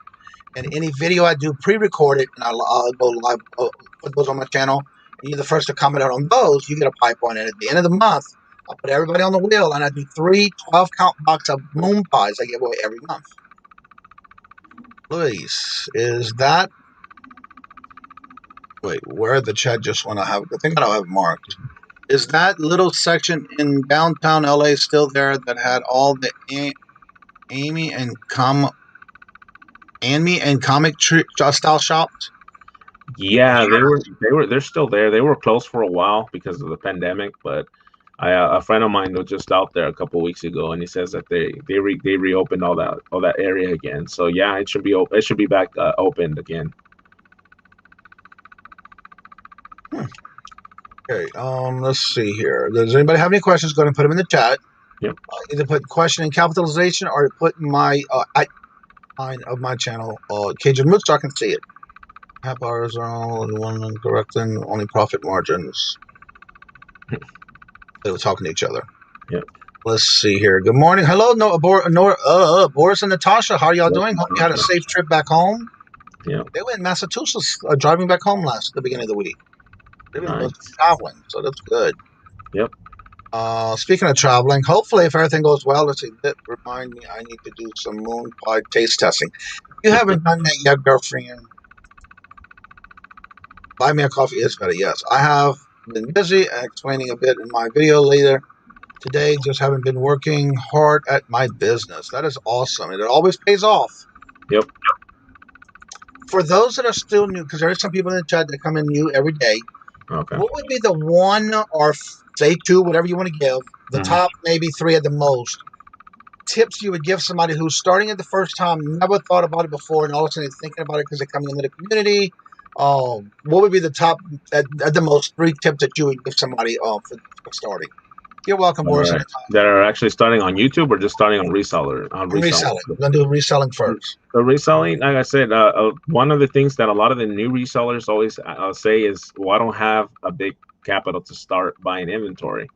And any video I do pre-recorded, and I'll go live, put those on my channel, and you're the first to comment out on those, you get a pie point. And at the end of the month, I'll put everybody on the wheel, and I do 3 12-count box of boom pies I give away every month. Luis, is that... Wait, where the chat just want to have... I think I don't have marked. Is that little section in downtown LA still there that had all the Amy and comic style shops? Yeah, they're still there. They were closed for a while because of the pandemic, but a friend of mine was just out there a couple of weeks ago, and he says that they reopened all that area again. So yeah, it should be open. It should be back opened again. Okay, let's see here. Does anybody have any questions? Go ahead and put them in the chat. Yep. Either put question in capitalization or put my line of my channel, Kajun Moose, so I can see it. Half hours are all in one correct and only profit margins. They were talking to each other. Yep. Let's see here. Good morning. Hello, Boris and Natasha. How are y'all doing? Hope you had a safe trip back home. Yeah. They were in Massachusetts driving back home at the beginning of the week. They've been traveling, so that's good. Yep. Speaking of traveling, hopefully if everything goes well, let's see, remind me I need to do some moon pie taste testing. If you haven't done that yet, girlfriend, buy me a coffee is better. Yes, I have been busy and explaining a bit in my video later today. Just haven't been working hard at my business. That is awesome, and it always pays off. Yep. For those that are still new, because there are some people in the chat that come in new every day. Okay. What would be the one or say two, whatever you want to give, the top maybe three at the most, tips you would give somebody who's starting it the first time, never thought about it before, and all of a sudden thinking about it because they're coming into the community? What would be the top, at the most, three tips that you would give somebody for starting? You're welcome, Boris. Right. That are actually starting on YouTube or just starting on reseller? On reselling. We're going to do reselling first. The reselling, like I said, one of the things that a lot of the new resellers always say is, well, I don't have a big capital to start buying inventory.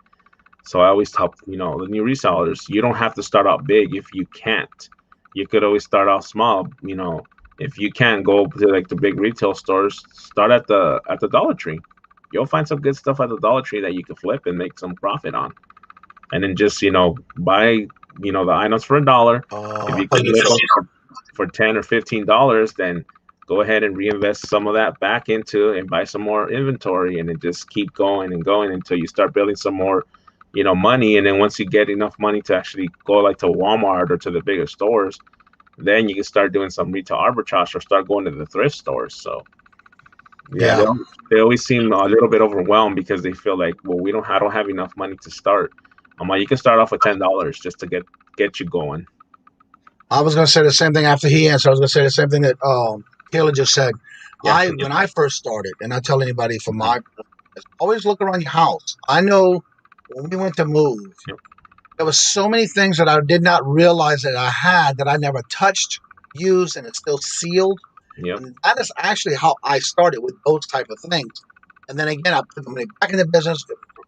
So I always tell, the new resellers, you don't have to start out big if you can't. You could always start out small. If you can't go to like the big retail stores, start at the Dollar Tree. You'll find some good stuff at the Dollar Tree that you can flip and make some profit on. And then just, buy, the items for $1. If you can flip them for $10 or $15, then go ahead and reinvest some of that back into and buy some more inventory, and then just keep going and going until you start building some more, money. And then once you get enough money to actually go like to Walmart or to the bigger stores, then you can start doing some retail arbitrage or start going to the thrift stores. So yeah. They always seem a little bit overwhelmed because they feel like, well, I don't have enough money to start. You can start off with $10 just to get you going. I was going to say the same thing after he answered. I was going to say the same thing that Kayla just said. Yeah. When I first started, and I tell anybody from my business, always look around your house. I know when we went to move, there was so many things that I did not realize that I had that I never touched, used, and it's still sealed. Yep. And that is actually how I started with those type of things. And then again, I put the money back in the business,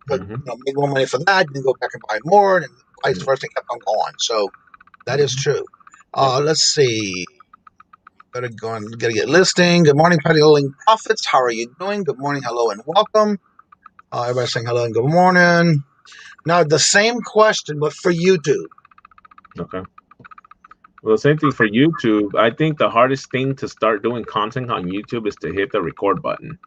make more money for that, then go back and buy more, and vice versa, kept on going. So that is true. Let's see. Gotta get listing. Good morning, Patty Lilling Profits. How are you doing? Good morning, hello, and welcome. Everybody saying hello and good morning. Now, the same question, but for YouTube. Okay. Well, the same thing for YouTube. I think the hardest thing to start doing content on YouTube is to hit the record button.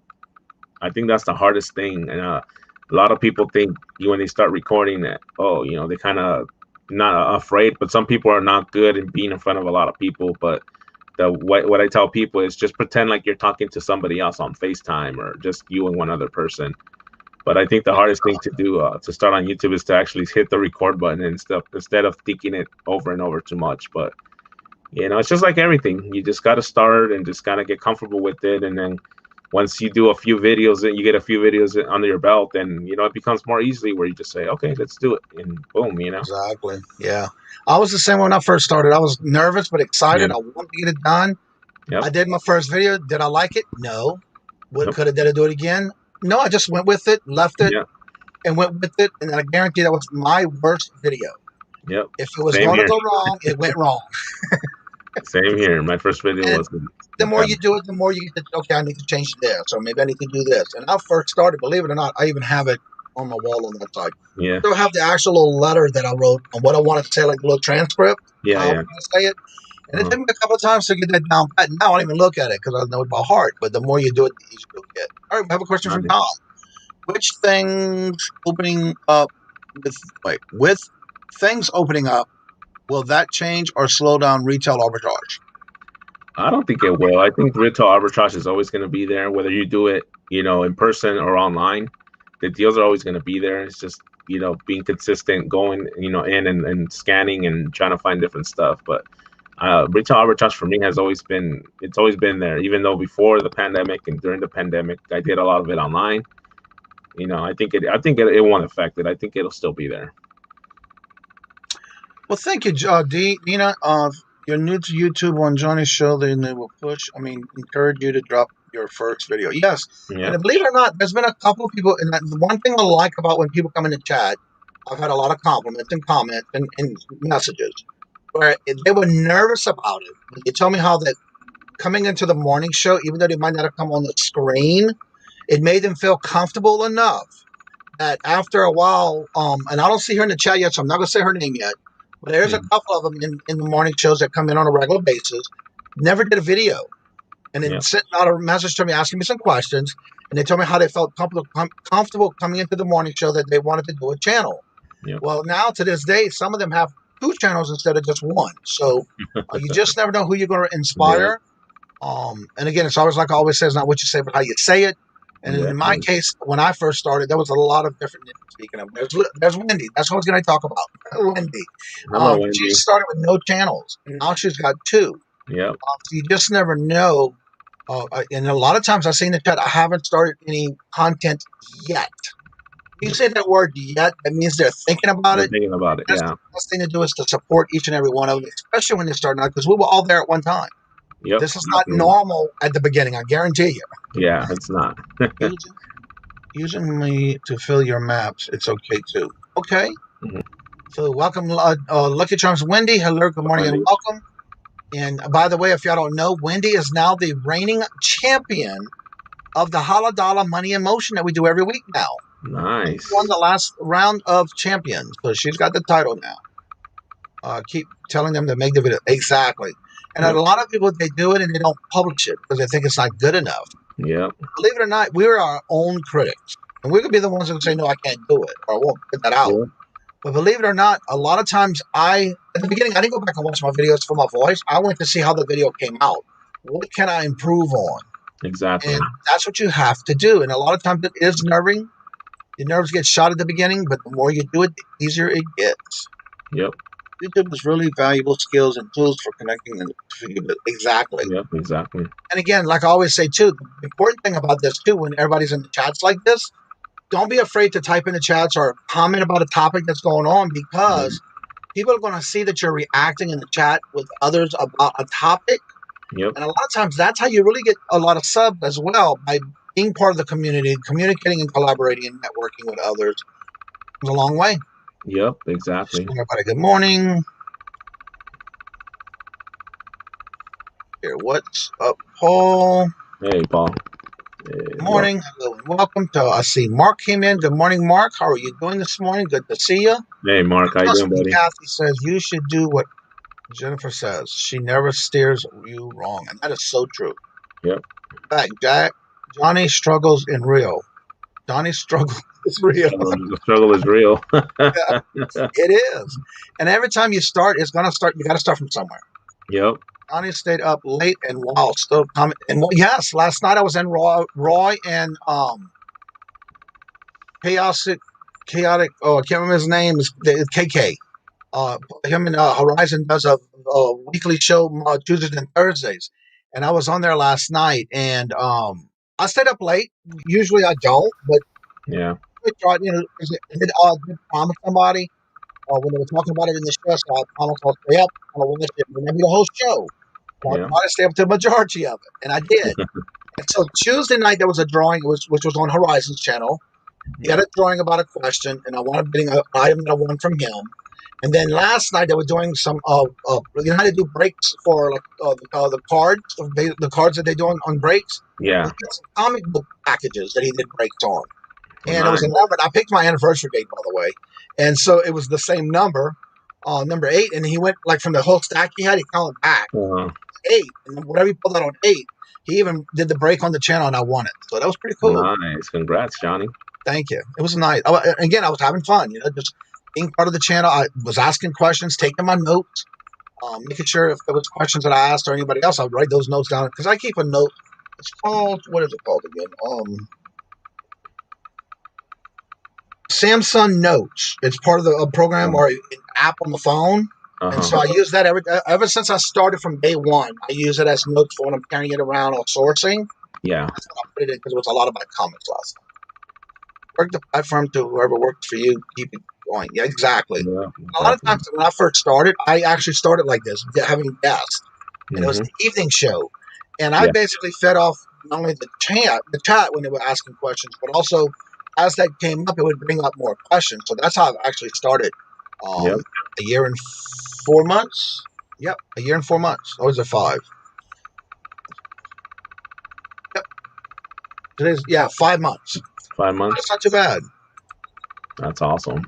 I think that's the hardest thing. And a lot of people think when they start recording that, they kind of not afraid, but some people are not good in being in front of a lot of people. But what I tell people is just pretend like you're talking to somebody else on FaceTime or just you and one other person. But I think the hardest thing to do to start on YouTube is to actually hit the record button instead of thinking it over and over too much. But it's just like everything. You just got to start and just got to get comfortable with it. And then once you do a few videos and you get a few videos under your belt, then it becomes more easily where you just say, okay, let's do it, and boom, Exactly. Yeah. I was the same when I first started. I was nervous but excited. I wanted to get it done. Yep. I did my first video. Did I like it? No. Could I do it again? No, I just went with it, left it, and went with it, and I guarantee that was my worst video. Yep. If it was going to go wrong, it went wrong. Same here. My first video was. The more you do it, the more you get to, okay, I need to change this, or maybe I need to do this. And I first started, believe it or not, I even have it on my wall on that side. Yeah. So I have the actual little letter that I wrote on what I wanted to say, like a little transcript. Yeah. How I want to say it. And it took me a couple of times to get that down pat. Now I don't even look at it because I know it by heart. But the more you do it, the easier it'll get. All right, we have a question from Tom. Which things opening up with things opening up, will that change or slow down retail arbitrage? I don't think it will. I think retail arbitrage is always going to be there, whether you do it, in person or online. The deals are always going to be there. It's just, being consistent, going, in and scanning and trying to find different stuff. But retail arbitrage for me it's always been there. Even though before the pandemic and during the pandemic, I did a lot of it online. I think it won't affect it. I think it'll still be there. Well, thank you, Dina. You're new to YouTube on Johnny's show, then they will encourage you to drop your first video. Yes, Yep. and believe it or not, there's been a couple of people, and the one thing I like about when people come in the chat, I've had a lot of compliments and comments and messages where they were nervous about it. But they tell me how that coming into the morning show, even though they might not have come on the screen, it made them feel comfortable enough that after a while, and I don't see her in the chat yet, so I'm not going to say her name yet, but there's a couple of them in the morning shows that come in on a regular basis, never did a video, and then sent out a message to me asking me some questions, and they told me how they felt comfortable coming into the morning show, that they wanted to do a channel. Yep. Well, now to this day, some of them have 2 channels instead of just 1. So you just never know who you're going to inspire. And again, it's always like I always say, it's not what you say, but how you say it. And in my case, when I first started, there was a lot of different. Speaking of, there's Wendy. That's what I was going to talk about. Wendy. Hello, Wendy. She started with no channels, and now she's got 2. Yep. So you just never know. And a lot of times I see in the chat, I haven't started any content yet. You say that word yet, that means they're thinking about it. Thinking about it, The best thing to do is to support each and every one of them, especially when they're starting out, because we were all there at one time. Yep. This is not normal at the beginning, I guarantee you. Yeah, it's not. Using me to fill your maps, it's okay too. Okay. So welcome, Lucky Charms Wendy. Hello, good morning, and welcome. And by the way, if y'all don't know, Wendy is now the reigning champion of the Dollar Money in Motion that we do every week now. Nice. She won the last round of champions, so she's got the title now. Keep telling them to make the video. Exactly. And a lot of people, they do it and they don't publish it because they think it's not good enough. Yep. Believe it or not, we're our own critics. And we could be the ones who say, no, I can't do it, or I won't put that out. Yep. But believe it or not, a lot of times at the beginning, I didn't go back and watch my videos for my voice. I went to see how the video came out. What can I improve on? Exactly. And that's what you have to do. And a lot of times it is nerving. Your nerves get shot at the beginning, but the more you do it, the easier it gets. Yep. YouTube is really valuable skills and tools for connecting. Exactly. Yep, exactly. And again, like I always say too, the important thing about this too, when everybody's in the chats like this, don't be afraid to type in the chats or comment about a topic that's going on, because people are going to see that you're reacting in the chat with others about a topic. Yep. And a lot of times that's how you really get a lot of subs as well, by being part of the community, communicating and collaborating and networking with others. It's a long way. Yep, exactly. Everybody, good morning. Here, what's up, Paul? Hey, Paul. Good morning. Hello, and welcome to. I see Mark came in. Good morning, Mark. How are you doing this morning? Good to see you. Hey, Mark. How you doing, buddy? Kathy says you should do what Jennifer says. She never steers you wrong, and that is so true. Yep. In fact, Johnny struggles in real. Johnny's struggle is real. The struggle is real. Yeah, it is. And every time you start, it's going to start. You got to start from somewhere. Yep. Johnny stayed up late and wow, still coming. And yes, last night I was in Roy and chaotic. Oh, I can't remember his name. Is KK. Him and Horizon does a weekly show Tuesdays and Thursdays, and I was on there last night, and I stayed up late. Usually I don't, but yeah, I tried. I did promise somebody when they were talking about it in the show, so I promised I'll stay up. I'll watch it, maybe the whole show. I tried to stay up to the majority of it, and I did. And so Tuesday night there was a drawing, which was on Horizon's channel. He had a drawing about a question, and I wanted bidding an item that I won from him. And then last night they were doing some you know how they do breaks for like the cards that they do on breaks. Yeah. Some comic book packages that he did breaks on, and it was 11. I picked my anniversary date, by the way, and so it was the same number, number 8, and he went like from the whole stack he had, he counted back 8, and whatever he pulled out on 8, he even did the break on the channel, and I won it. So that was pretty cool. Nice, congrats, Johnny. Thank you. It was nice. Again, I was having fun, just being part of the channel. I was asking questions, taking my notes, making sure if there was questions that I asked or anybody else, I would write those notes down, because I keep a note. It's called, what is it called again? Samsung Notes. It's part of the program or an app on the phone. And so I use that ever since I started from day one. I use it as notes for when I'm carrying it around or sourcing. Yeah. That's what I put it in, because it was a lot of my comments last night. work the platform to whoever works for you. Keep it going. Yeah, exactly. Yeah, A lot of times when I first started, I actually started like this, having guests, and it was Mm-hmm. the evening show, and I Yeah. basically fed off not only the chat when they were asking questions, but also as that came up, it would bring up more questions. So that's how I actually started. Yep. A year and 4 months. Yep, a year and 4 months. Or was it 5? Yep, today's 5 months. 5 months. That's not too bad. That's awesome.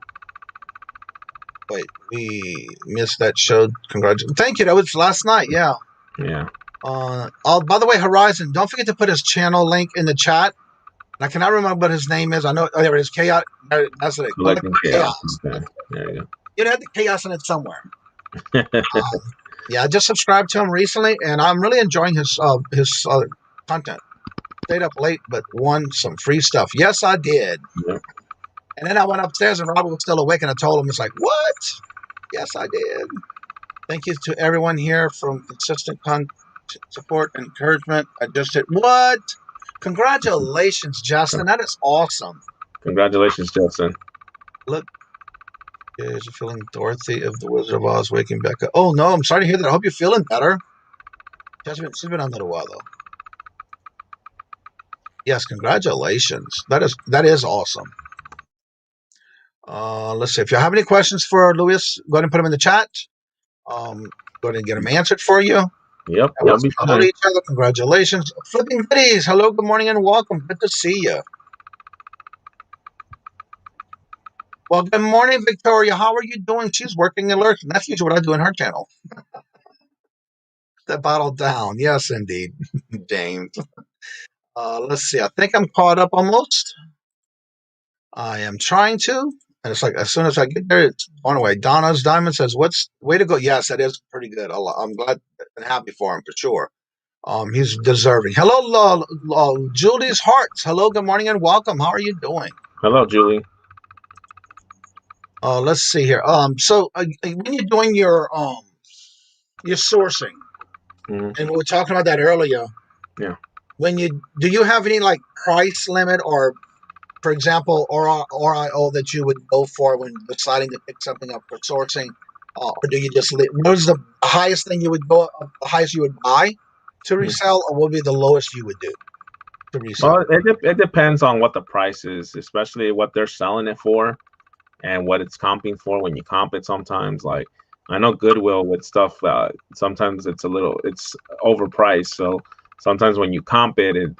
Wait, we missed that show. Congratulations. Thank you. That was last night. Yeah. Yeah. By the way, Horizon, don't forget to put his channel link in the chat. I cannot remember what his name is. I know. Oh, there it is. Chaos. That's it. Collecting chaos. Okay. There you You had the chaos in it somewhere. go. Yeah, I just subscribed to him recently, and I'm really enjoying his content. Stayed up late, but won some free stuff. Yes, I did. Yep. And then I went upstairs, and Robert was still awake, and I told him, it's like, what? Yes, I did. Thank you to everyone here from consistent support and encouragement. I just did what? Congratulations, Justin. That is awesome. Congratulations, Justin. Look, is you feeling Dorothy of the Wizard of Oz waking back up? Oh no, I'm sorry to hear that. I hope you're feeling better. She's been under the while though. Yes, congratulations. That is awesome. Let's see. If you have any questions for Luis, go ahead and put them in the chat. Go ahead and get them answered for you. Yep. Hello to each other. Congratulations. Flipping Biddies. Hello, good morning, and welcome. Good to see you. Well, good morning, Victoria. How are you doing? She's working alerts, and that's usually what I do in her channel. That bottle down. Yes, indeed, James. Let's see. I think I'm caught up almost. I am trying to. And it's like, as soon as I get there, it's on the way. Donna's Diamond says, what's way to go? Yes, that is pretty good. I'm glad and happy for him for sure. He's deserving. Hello, Julie's Hearts. Hello, good morning, and welcome. How are you doing? Hello, Julie. Let's see here. So when you're doing your sourcing, and we were talking about that earlier. Yeah. Do you have any like price limit or, for example, RIO that you would go for when deciding to pick something up for sourcing, or do you just what is the highest thing you would go, the highest you would buy to resell, or what would be the lowest you would do to resell? Well, it depends on what the price is, especially what they're selling it for, and what it's comping for. When you comp it, sometimes like I know Goodwill with stuff, sometimes it's overpriced. So sometimes when you comp it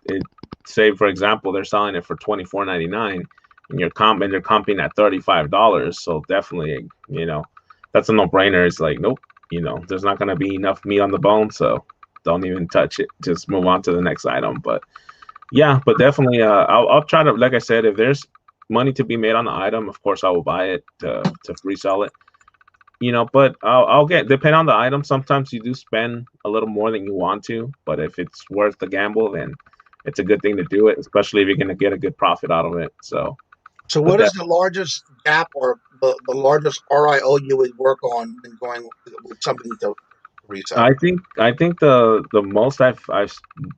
say for example they're selling it for $24.99 and they're comping at $35. So definitely, that's a no-brainer. It's like, nope, there's not going to be enough meat on the bone, so don't even touch it. Just move on to the next item. But yeah, but definitely I'll try to, like I said, if there's money to be made on the item, of course I will buy it to resell it. But I'll depend on the item. Sometimes you do spend a little more than you want to, but if it's worth the gamble, then it's a good thing to do it, especially if you're going to get a good profit out of it. So what is the largest gap or the largest RIO you would work on when going with something to resell? I think the most I've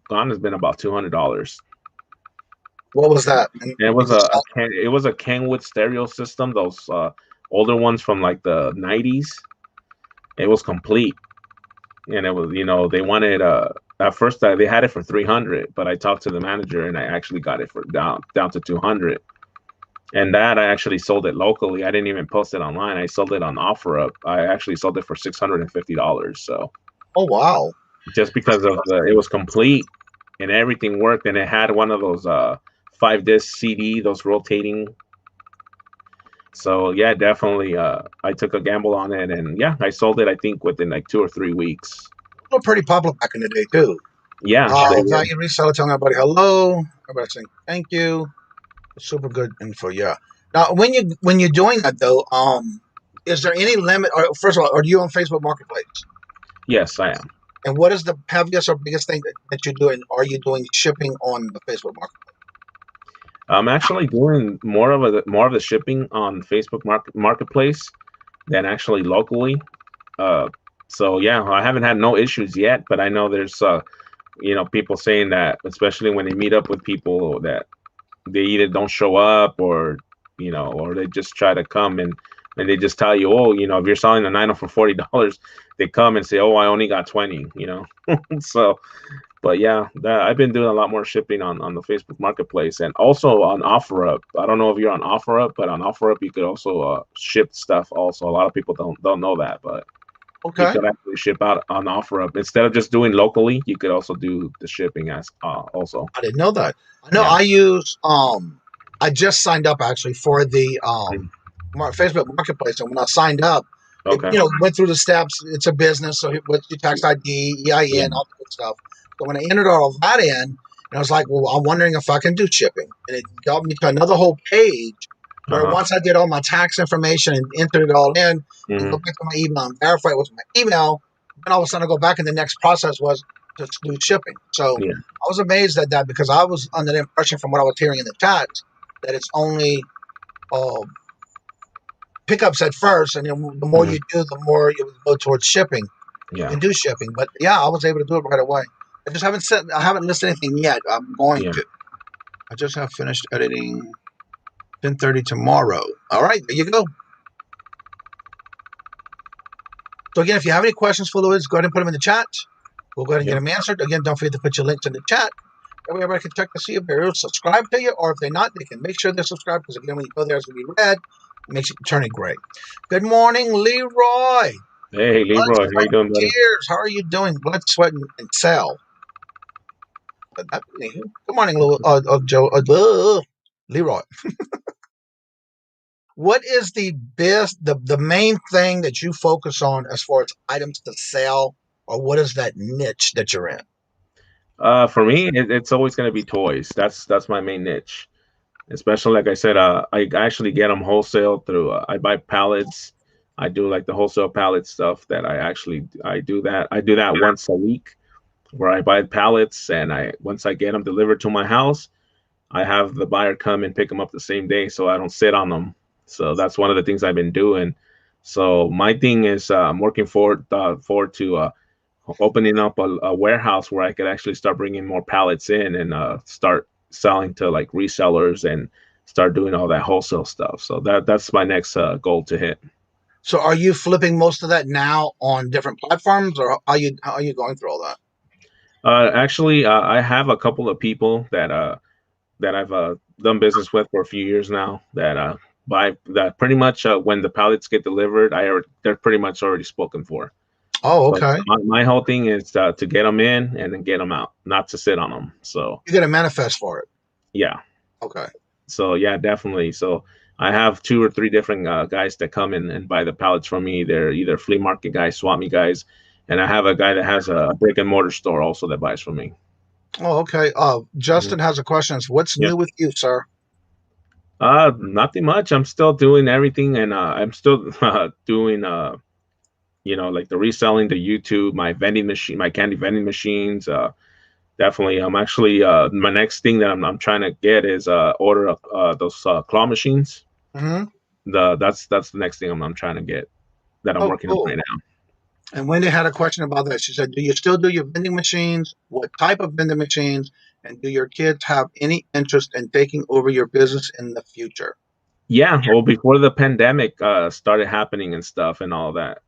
gone has been about $200. What was that? And it was a Kenwood stereo system, those older ones from like the 90s. It was complete, and it was, they wanted at first they had it for $300, but I talked to the manager and I actually got it for down to $200. And that I actually sold it locally. I didn't even post it online. I sold it on OfferUp. I actually sold it for $650. So, oh wow! Just because of it was complete and everything worked, and it had one of those 5-disc CD, those rotating. So yeah, definitely. I took a gamble on it, and yeah, I sold it. I think within like 2 or 3 weeks. Well, pretty popular back in the day too. Yeah. Value reseller, telling everybody hello. Everybody saying thank you. Super good info. Yeah. Now, when you're doing that though, is there any limit? Or first of all, are you on Facebook Marketplace? Yes, I am. And what is the heaviest or biggest thing that you're doing? Are you doing shipping on the Facebook Marketplace? I'm actually doing more of the shipping on Facebook Marketplace than actually locally. So yeah, I haven't had no issues yet, but I know there's people saying that, especially when they meet up with people that they either don't show up or or they just try to come and they just tell you, oh, if you're selling an item for $40, they come and say, oh, I only got 20, So, but yeah, I've been doing a lot more shipping on the Facebook Marketplace and also on OfferUp. I don't know if you're on OfferUp, but on OfferUp you could also ship stuff. Also, a lot of people don't know that, but you could actually ship out on OfferUp instead of just doing locally. You could also do the shipping as also. I didn't know that. I know. I use I just signed up actually for the Facebook Marketplace, and when I signed up, it went through the steps. It's a business, so with your tax ID, EIN, all the good stuff. So when I entered all of that in, and I was like, well, I'm wondering if I can do shipping, and it got me to another whole page where once I did all my tax information and entered it all in, and go back to my email and verify it was my email, and all of a sudden I go back and the next process was to do shipping. So I was amazed at that because I was under the impression from what I was hearing in the chat that it's only pickups at first, and the more you do, the more you go towards shipping. You can do shipping, but I was able to do it right away. I just haven't listed anything yet. I'm going to. I just have finished editing 10:30 tomorrow. All right, there you go. So again, if you have any questions for Louis, go ahead and put them in the chat. We'll go ahead and get them answered. Again, don't forget to put your links in the chat. Everybody can check to see if they're subscribed to you, or if they're not, they can make sure they're subscribed, because again, when you go there, it's going to be red. It makes it turn it gray. Good morning, Leroy. Hey, Leroy. How you doing, buddy? Cheers. How are you doing? Blood, sweat, and sell. Good morning, Leroy. What is the main thing that you focus on as far as items to sell, or what is that niche that you're in? For me, it's always going to be toys. That's my main niche. Especially, like I said, I actually get them wholesale through. I buy pallets. I do like the wholesale pallet stuff. That I do that once a week, where I buy pallets, and once I get them delivered to my house, I have the buyer come and pick them up the same day, so I don't sit on them. So that's one of the things I've been doing. So my thing is I'm working forward to opening up a warehouse where I could actually start bringing more pallets in and start selling to like resellers and start doing all that wholesale stuff. So that's my next goal to hit. So are you flipping most of that now on different platforms, or how are you going through all that? Actually, I have a couple of people that I've done business with for a few years now that buy that pretty much when the pallets get delivered, they're pretty much already spoken for. Oh, okay. So my whole thing is to get them in and then get them out, not to sit on them. So you get a manifest for it. Yeah. Okay. So yeah, definitely. So I have 2 or 3 different guys that come in and buy the pallets from me. They're either flea market guys, swap me guys, and I have a guy that has a brick and mortar store also that buys from me. Oh, okay. Justin has a question. What's new with you, sir? Nothing much. I'm still doing everything, and I'm still doing like the reselling, the YouTube, my vending machine, my candy vending machines. Definitely. I'm actually my next thing that I'm trying to get is order those claw machines. That's the next thing I'm trying to get that I'm working on right now. And Wendy had a question about that. She said, do you still do your vending machines? What type of vending machines? And do your kids have any interest in taking over your business in the future? Yeah. Well, before the pandemic started happening and stuff and all that,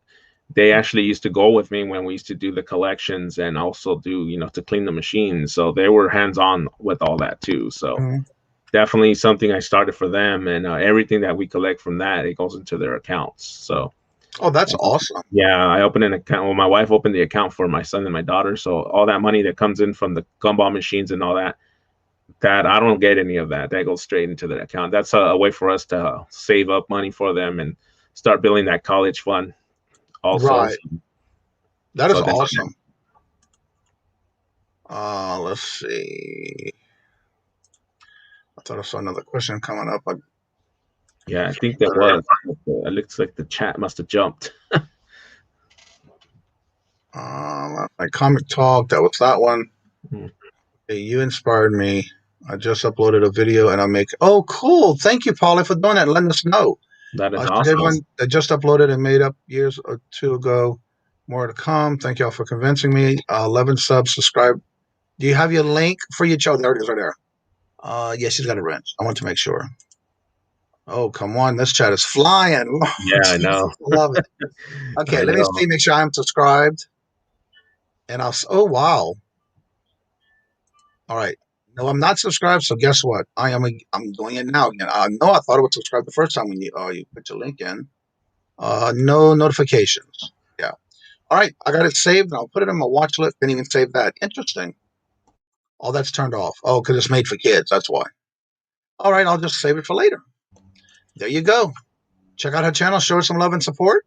they actually used to go with me when we used to do the collections and also do, to clean the machines. So they were hands-on with all that too. So definitely something I started for them, and everything that we collect from that, it goes into their accounts. So. Oh, that's awesome. Yeah, I opened an account. Well, my wife opened the account for my son and my daughter. So all that money that comes in from the gumball machines and all that I don't get any of that. That goes straight into their account. That's a way for us to save up money for them and start building that college fund also. Right. That is awesome. Let's see. I thought I saw another question coming up. Yeah, I think that was. It looks like the chat must have jumped. My comic talk, that was that one. Hey, you inspired me. I just uploaded a video and I'll make. Oh, cool. Thank you, Polly, for doing that. Letting us know. That is awesome. One that just uploaded and made up years or 2 ago. More to come. Thank y'all for convincing me. 11 subs, subscribe. Do you have your link for your show? There it is right there. Yeah, she's got a wrench. I want to make sure. Oh, come on. This chat is flying. Oh, Yeah, I know. Jesus, I love it. Okay, I let me know. see, make sure I'm subscribed. And oh, wow. All right. No, I'm not subscribed. So guess what? I'm doing it now again. No, I thought I would subscribe the first time when you put your link in. No notifications. Yeah. All right. I got it saved and I'll put it in my watch list. Didn't even save that. Interesting. All that's turned off. Oh, because it's made for kids. That's why. All right. I'll just save it for later. There you go. Check out her channel. Show her some love and support.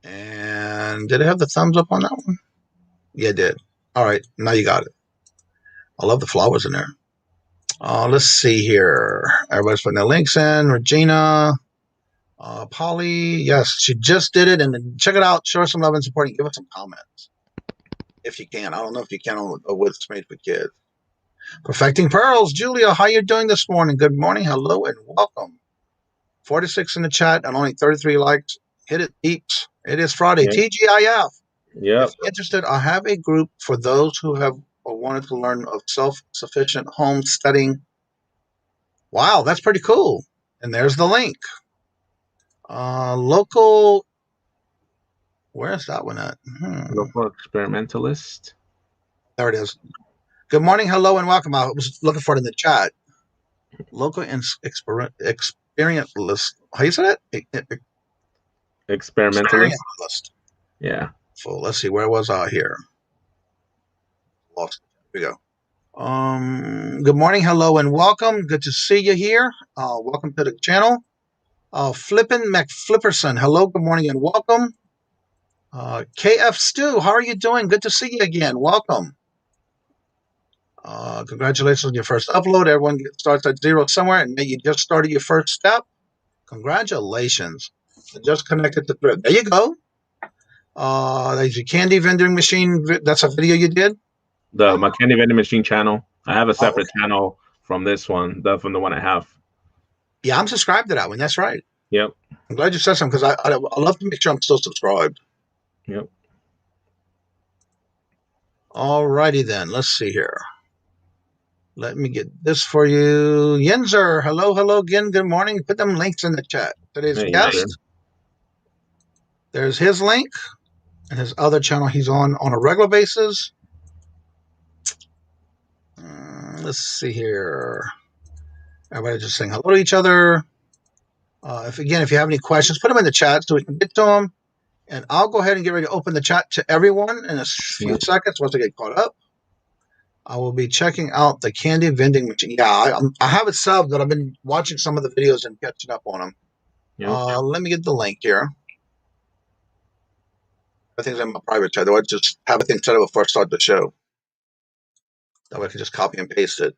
And did it have the thumbs up on that one? Yeah, it did. All right. Now you got it. I love the flowers in there. Let's see here. Everybody's putting their links in. Regina, Polly. Yes, she just did it. And check it out. Show her some love and support and give us some comments. If you can. I don't know if you can with It's Made for Kids. Perfecting Pearls. Julia, how you doing this morning? Good morning. Hello and welcome. 46 in the chat and only 33 likes. Hit it, peeps. It is Friday. Yep. TGIF. Yep. If you're interested, I have a group for those who have or wanted to learn of self-sufficient homesteading. Wow, that's pretty cool. And there's the link. Local. Where's that one at? Local experimentalist. There it is. Good morning, hello, and welcome. I was looking for it in the chat. Local experimentalist. How you say that? Experimentalist. Yeah. So let's see. Where was I here? Lost. Here we go. Good morning, hello, and welcome. Good to see you here. Welcome to the channel. Flippin' McFlipperson. Hello, good morning, and welcome. KF Stu, how are you doing? Good to see you again. Welcome. Congratulations on your first upload. Everyone starts at zero somewhere, and you just started your first step. Congratulations. I just connected the thread. There you go. There's your candy vending machine. That's a video you did? My candy vending machine channel. I have a separate channel from this one, from the one I have. Yeah, I'm subscribed to that one. That's right. Yep. I'm glad you said something because I love to make sure I'm still subscribed. Yep. All righty then. Let's see here. Let me get this for you. Yenzer, hello again. Good morning. Put them links in the chat. Today's guest. There's his link and his other channel he's on a regular basis. Let's see here. Everybody just saying hello to each other. If you have any questions, put them in the chat so we can get to them. And I'll go ahead and get ready to open the chat to everyone in a few seconds once I get caught up. I will be checking out the candy vending machine. Yeah, I have it subbed, but I've been watching some of the videos and catching up on them. Yep. Let me get the link here. I think it's in my private chat. I just have it set up before I start the show. That way I can just copy and paste it.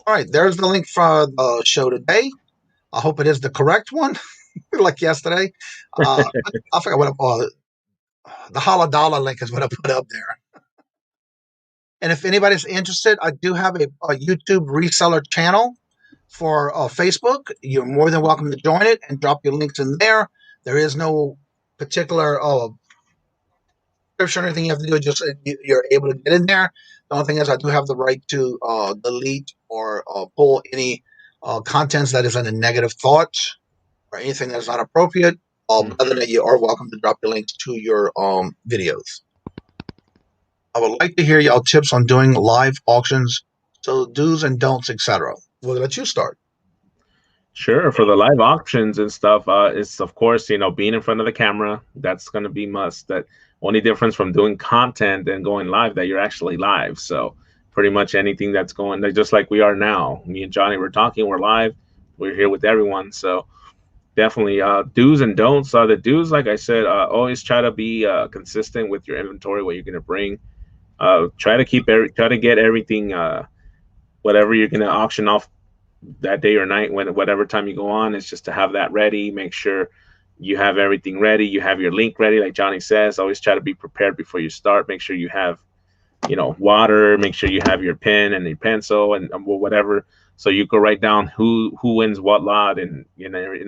All right, there's the link for the show today. I hope it is the correct one, like yesterday. I forgot what the Holla Dollar link is what I put up there. And if anybody's interested, I do have a YouTube reseller channel for Facebook. You're more than welcome to join it and drop your links in there. There is no particular description or anything you have to do. Just you're able to get in there. The only thing is I do have the right to delete or pull any contents that is in a negative thought or anything that's not appropriate. Other than that, you are welcome to drop your links to your videos. I would like to hear y'all tips on doing live auctions, so do's and don'ts, etc. We'll let you start. Sure. For the live auctions and stuff, it's of course, being in front of the camera. That's going to be must. That only difference from doing content and going live that you're actually live. So pretty much anything that's going, just like we are now. Me and Johnny, we're talking, we're live, we're here with everyone. So definitely do's and don'ts. The do's, like I said, always try to be consistent with your inventory, what you're going to bring. Try to get everything, whatever you're going to auction off that day or night, whatever time you go on, is just to have that ready. Make sure you have everything ready. You have your link ready, like Johnny says. Always try to be prepared before you start. Make sure you have, water. Make sure you have your pen and your pencil and whatever, so you can write down who wins what lot and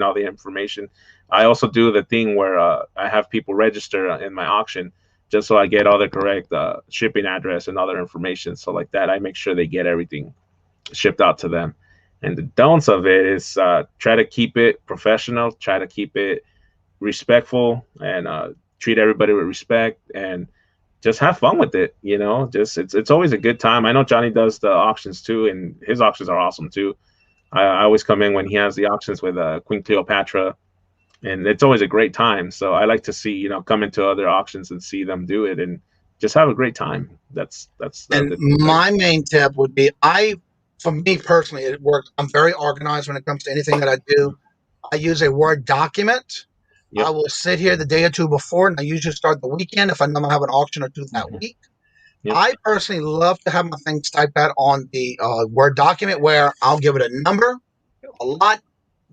all the information. I also do the thing where I have people register in my auction, just so I get all the correct shipping address and other information. So like that, I make sure they get everything shipped out to them. And the don'ts of it is try to keep it professional, try to keep it respectful, and treat everybody with respect, and just have fun with it. Just it's always a good time. I know Johnny does the auctions too, and his auctions are awesome too. I always come in when he has the auctions with Queen Cleopatra, and it's always a great time. So I like to see, come into other auctions and see them do it and just have a great time. That's And my main tip would be, for me personally, it works. I'm very organized when it comes to anything that I do. I use a Word document. Yep. I will sit here the day or two before, and I usually start the weekend if I know I have an auction or two that week. Yep. I personally love to have my things typed out on the Word document, where I'll give it a number, a lot,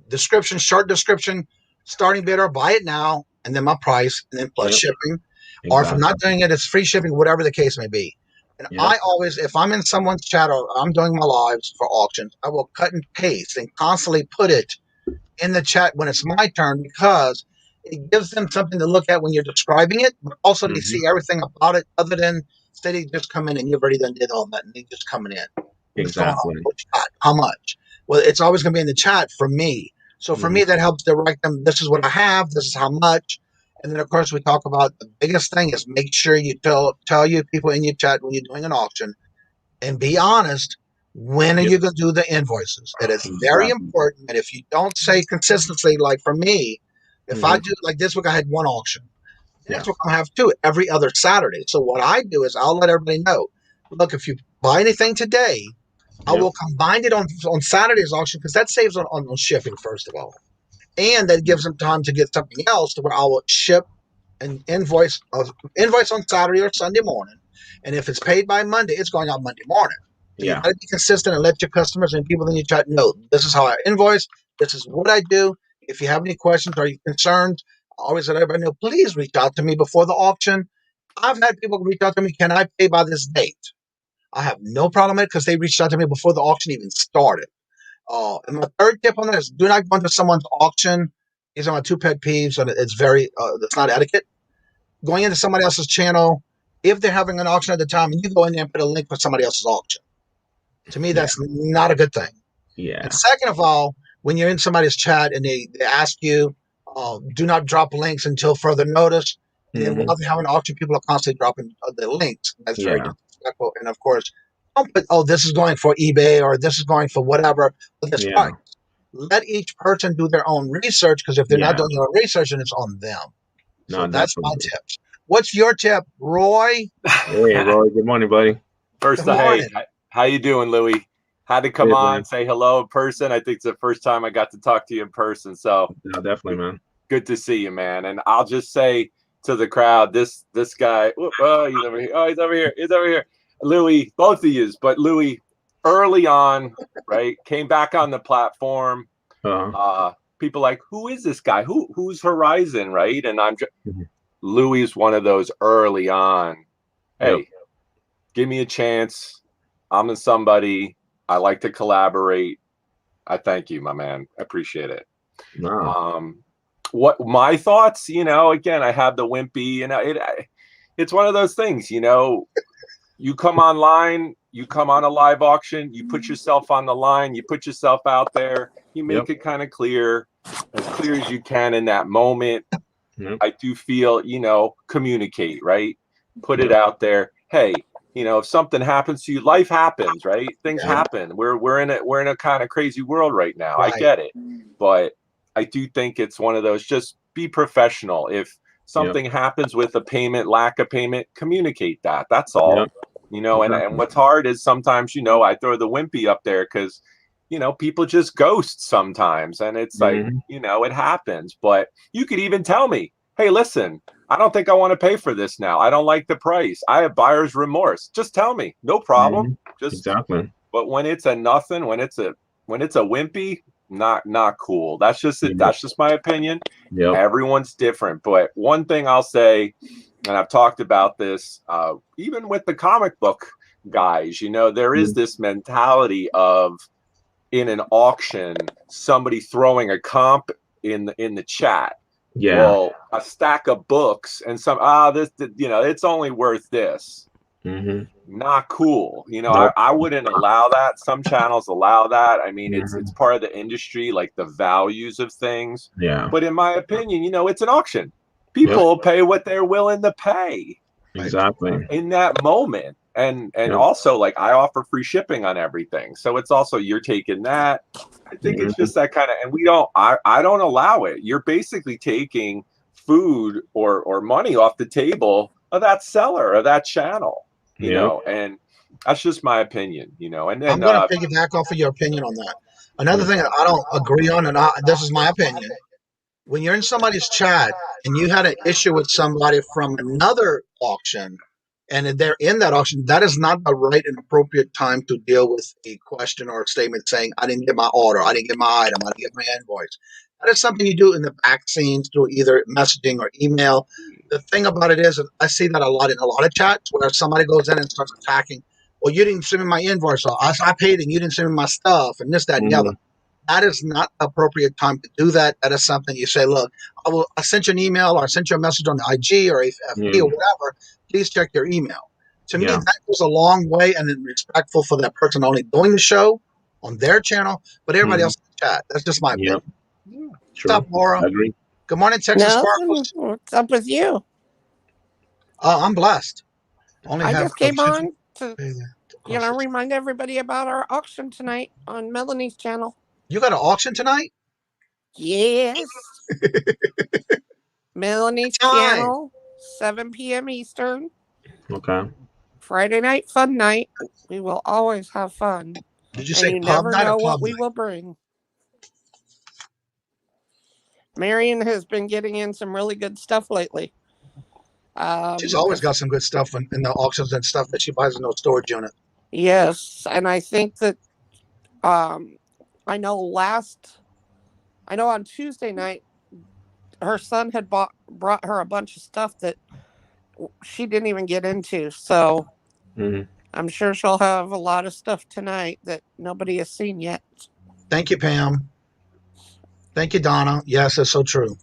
description, short description, starting bidder, buy it now, and then my price, and then plus shipping. Exactly. Or if I'm not doing it, it's free shipping, whatever the case may be. And I always, if I'm in someone's chat or I'm doing my lives for auctions, I will cut and paste and constantly put it in the chat when it's my turn, because it gives them something to look at when you're describing it, but also they see everything about it, other than say they just come in and you've already done did all that and they just coming in. Exactly. What you got? How much? Well, it's always going to be in the chat for me. So for me, that helps direct them. This is what I have. This is how much. And then, of course, we talk about the biggest thing is make sure you tell your people in your chat when you're doing an auction, and be honest. When are you going to do the invoices? It is very important. And if you don't say consistency, like for me, if I do, like this week, I had one auction. Next week, I have two every other Saturday. So what I do is I'll let everybody know, look, if you buy anything today, I will combine it on Saturday's auction, because that saves on shipping, first of all. And that gives them time to get something else, to where I will ship an invoice on Saturday or Sunday morning. And if it's paid by Monday, it's going out Monday morning. So you got to be consistent and let your customers and people in your chat know, this is how I invoice. This is what I do. If you have any questions or you're concerned, I always let everybody know, please reach out to me before the auction. I've had people reach out to me, can I pay by this date? I have no problem with it, because they reached out to me before the auction even started. And my third tip on that is, do not go into someone's auction. These are my two pet peeves, and it's that's not etiquette. Going into somebody else's channel, if they're having an auction at the time, and you go in there and put a link for somebody else's auction. To me, that's not a good thing. Yeah. And second of all, when you're in somebody's chat and they ask you, do not drop links until further notice. And then while they have an auction, people are constantly dropping the links. That's very disrespectful. And of course, don't put, this is going for eBay, or this is going for whatever. Price. Let each person do their own research, because if they're not doing their own research, then it's on them. So that's my tips. What's your tip, Roy? Hey, Roy. Good morning, buddy. First, hey, how you doing, Louie? Had to come on, say hello in person. I think it's the first time I got to talk to you in person. So definitely, man. Good to see you, man. And I'll just say to the crowd, this guy, he's over here. Oh, he's over here. He's over here. Louie, both of yous, but Louie, early on, right, came back on the platform. People like, who is this guy? Who's Horizon, right? And I'm just, Louie's one of those early on. Hey, give me a chance. I'm in somebody. I like to collaborate. I thank you, my man. I appreciate it. What my thoughts, again, I have the wimpy, it's one of those things, you come online, you come on a live auction, you put yourself on the line, you put yourself out there, you make it kind of clear as you can in that moment. I do feel, communicate, right? Put it out there. Hey, if something happens to you, life happens, right? Things happen. We're in a kind of crazy world right now. I get it. But I do think it's one of those, just be professional. If something happens with a payment, lack of payment, communicate that. That's all. And what's hard is sometimes, I throw the wimpy up there because, people just ghost sometimes. And it's like, it happens. But you could even tell me, hey, listen, I don't think I want to pay for this now. I don't like the price. I have buyer's remorse. Just tell me. No problem. But when it's a nothing, when it's a wimpy, not cool. That's just it. That's just my opinion. Everyone's different. But one thing I'll say, and I've talked about this, even with the comic book guys, there is this mentality of, in an auction, somebody throwing a comp in the chat. Well, a stack of books and some this, it's only worth this. Not cool. You know, Nope. I wouldn't allow that. Some channels allow that. I mean, it's Mhm. part of the industry, like the values of things. Yeah. But in my opinion, you know, it's an auction. Yep. People pay what they're willing to pay Exactly. in that moment. And Yep. also, like, I offer free shipping on everything. So it's also, you're taking that. I think it's just that kind of, and I don't allow it. You're basically taking food or money off the table of that seller, of that channel, you know, and that's just my opinion, you know. And then I'm going to piggyback off of your opinion on that. Another thing that I don't agree on, and this is my opinion, when you're in somebody's chat and you had an issue with somebody from another auction and they're in that auction, that is not the right and appropriate time to deal with a question or a statement saying, I didn't get my order, I didn't get my item, I didn't get my invoice. That is something you do in the back scenes through either messaging or email. The thing about it is, I see that a lot in a lot of chats where somebody goes in and starts attacking. Well, you didn't send me my invoice, or I paid and you didn't send me my stuff, and this, that, and the other. That is not the appropriate time to do that. That is something you say, look, I sent you an email or I sent you a message on the IG or FB or whatever. Please check your email. To me, that goes a long way and then respectful for that person only doing the show on their channel, but everybody else in the chat. That's just my opinion. What's up, Laura? I agree. Good morning, Texas Sparkles. What's up with you? I'm blessed. I just came on to, remind everybody about our auction tonight on Melanie's channel. You got an auction tonight? Yes. Melanie's channel, 7 p.m. Eastern. Okay. Friday night fun night. We will always have fun. Did you say you pub never night know or what pub we night? will bring. Marion has been getting in some really good stuff lately. She's always got some good stuff in the auctions and stuff that she buys in those storage unit. Yes, and I think that I know on Tuesday night her son had brought her a bunch of stuff that she didn't even get into. So I'm sure she'll have a lot of stuff tonight that nobody has seen yet. Thank you, Pam. Thank you, Donna. Yes, that's so true.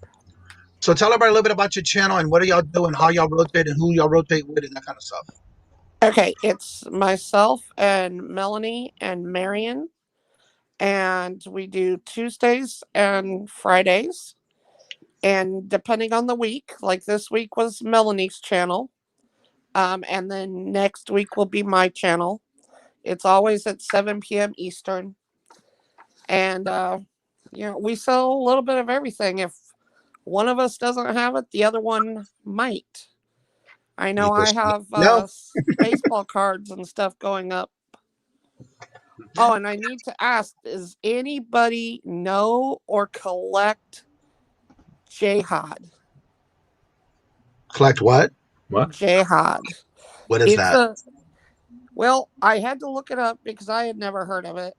So tell everybody a little bit about your channel and what do y'all do and how y'all rotate and who y'all rotate with and that kind of stuff. Okay, it's myself and Melanie and Marion, and we do Tuesdays and Fridays. And depending on the week, like this week was Melanie's channel, and then next week will be my channel. It's always at 7 p.m. Eastern. And, we sell a little bit of everything. If one of us doesn't have it, the other one might. I know I have baseball cards and stuff going up. Oh, and I need to ask, does anybody know or collect Jihad? Collect what? What? Jihad. What is that? Well, I had to look it up because I had never heard of it.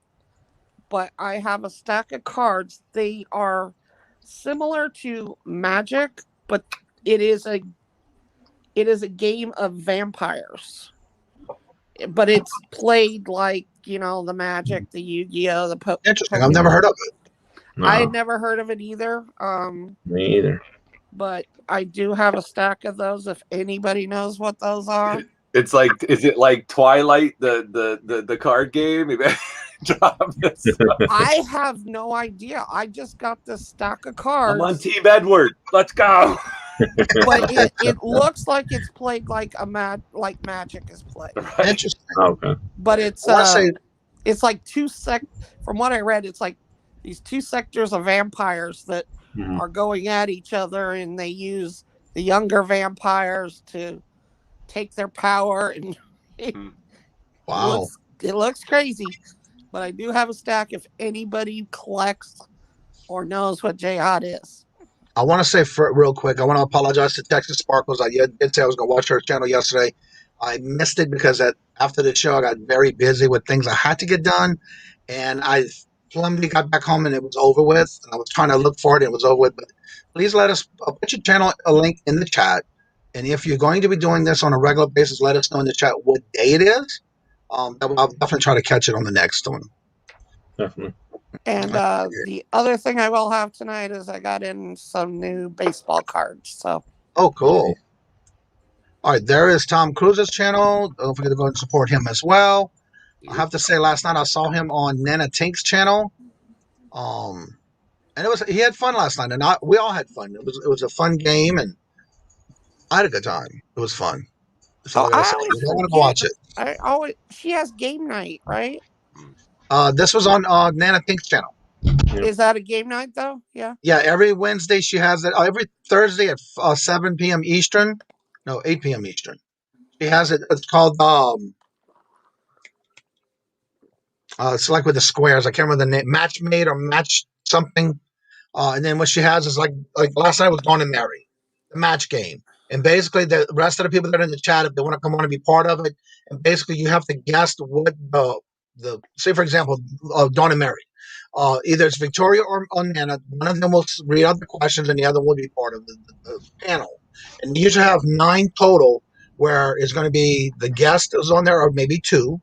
But I have a stack of cards. They are similar to Magic, but it is a game of vampires. But it's played like, the Magic, the Yu-Gi-Oh, the Pokemon. Interesting. I've never heard of it. No. I had never heard of it either. Me either. But I do have a stack of those if anybody knows what those are. It's like, is it like Twilight, the card game? I have no idea. I just got this stack of cards. I'm on Team Edward. Let's go. But it looks like it's played like like Magic is played. Right. Interesting. Okay. But it's like from what I read, it's like these two sectors of vampires that are going at each other, and they use the younger vampires to take their power, and wow, it looks crazy. But I do have a stack if anybody collects or knows what Jihad is. I want to say real quick, I want to apologize to Texas Sparkles. I did say I was going to watch her channel yesterday. I missed it because after the show, I got very busy with things I had to get done. And I flimsily got back home and it was over with. And I was trying to look for it and it was over with. But please let us put your channel a link in the chat. And if you're going to be doing this on a regular basis, let us know in the chat what day it is. I'll definitely try to catch it on the next one. Definitely. And the other thing I will have tonight is I got in some new baseball cards. So. Oh, cool. All right, there is Tom Cruise's channel. Don't forget to go and support him as well. I have to say, last night I saw him on Nana Tink's channel. And he had fun last night, and we all had fun. It was a fun game, and I had a good time. It was fun. That's all I gotta I say. always You don't want to forget. watch it. She has game night, right? This was on Nana Tink's channel. Is that a game night though? Yeah. Yeah, every Wednesday she has it. Every Thursday at 7 p.m. Eastern. No, 8 p.m. Eastern. She has it. It's called it's like with the squares. I can't remember the name. Match made or match something. And then what she has is like last night was Dawn and Mary, the match game. And basically the rest of the people that are in the chat, if they want to come on and be part of it, and basically you have to guess what the say for example, Dawn and Mary. Either it's Victoria or Nana. One of them will read out the questions and the other will be part of the panel. And you usually have 9 total where it's going to be the guest is on there or maybe 2.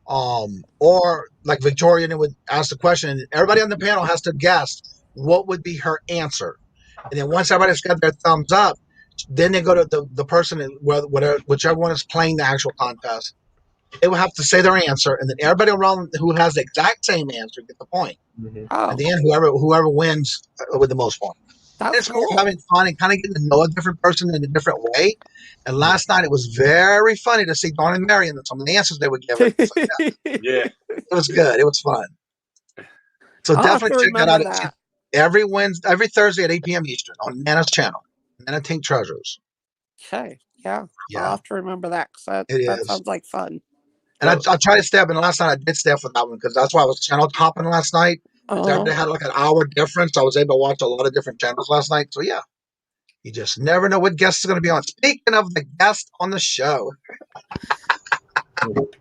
Or like Victoria would ask the question and everybody on the panel has to guess what would be her answer. And then once everybody's got their thumbs up, then they go to the person, whichever one is playing the actual contest. They will have to say their answer, and then everybody around who has the exact same answer get the point. Oh, At the end, whoever wins with the most points. It's more having fun and kind of getting to know a different person in a different way. And last night it was very funny to see Dawn and Mary and some of the answers they would give her. So, yeah, it was good. It was fun. So definitely check that out. Every Thursday at 8 p.m. Eastern on Nana's channel, Nana Tink Treasures. Okay, yeah. I'll have to remember that because that sounds like fun. And I tried to stay up, and last night I did stay up for that one because that's why I was channel hopping last night. They had like an hour difference. I was able to watch a lot of different channels last night. So yeah, you just never know what guest is going to be on. Speaking of the guest on the show.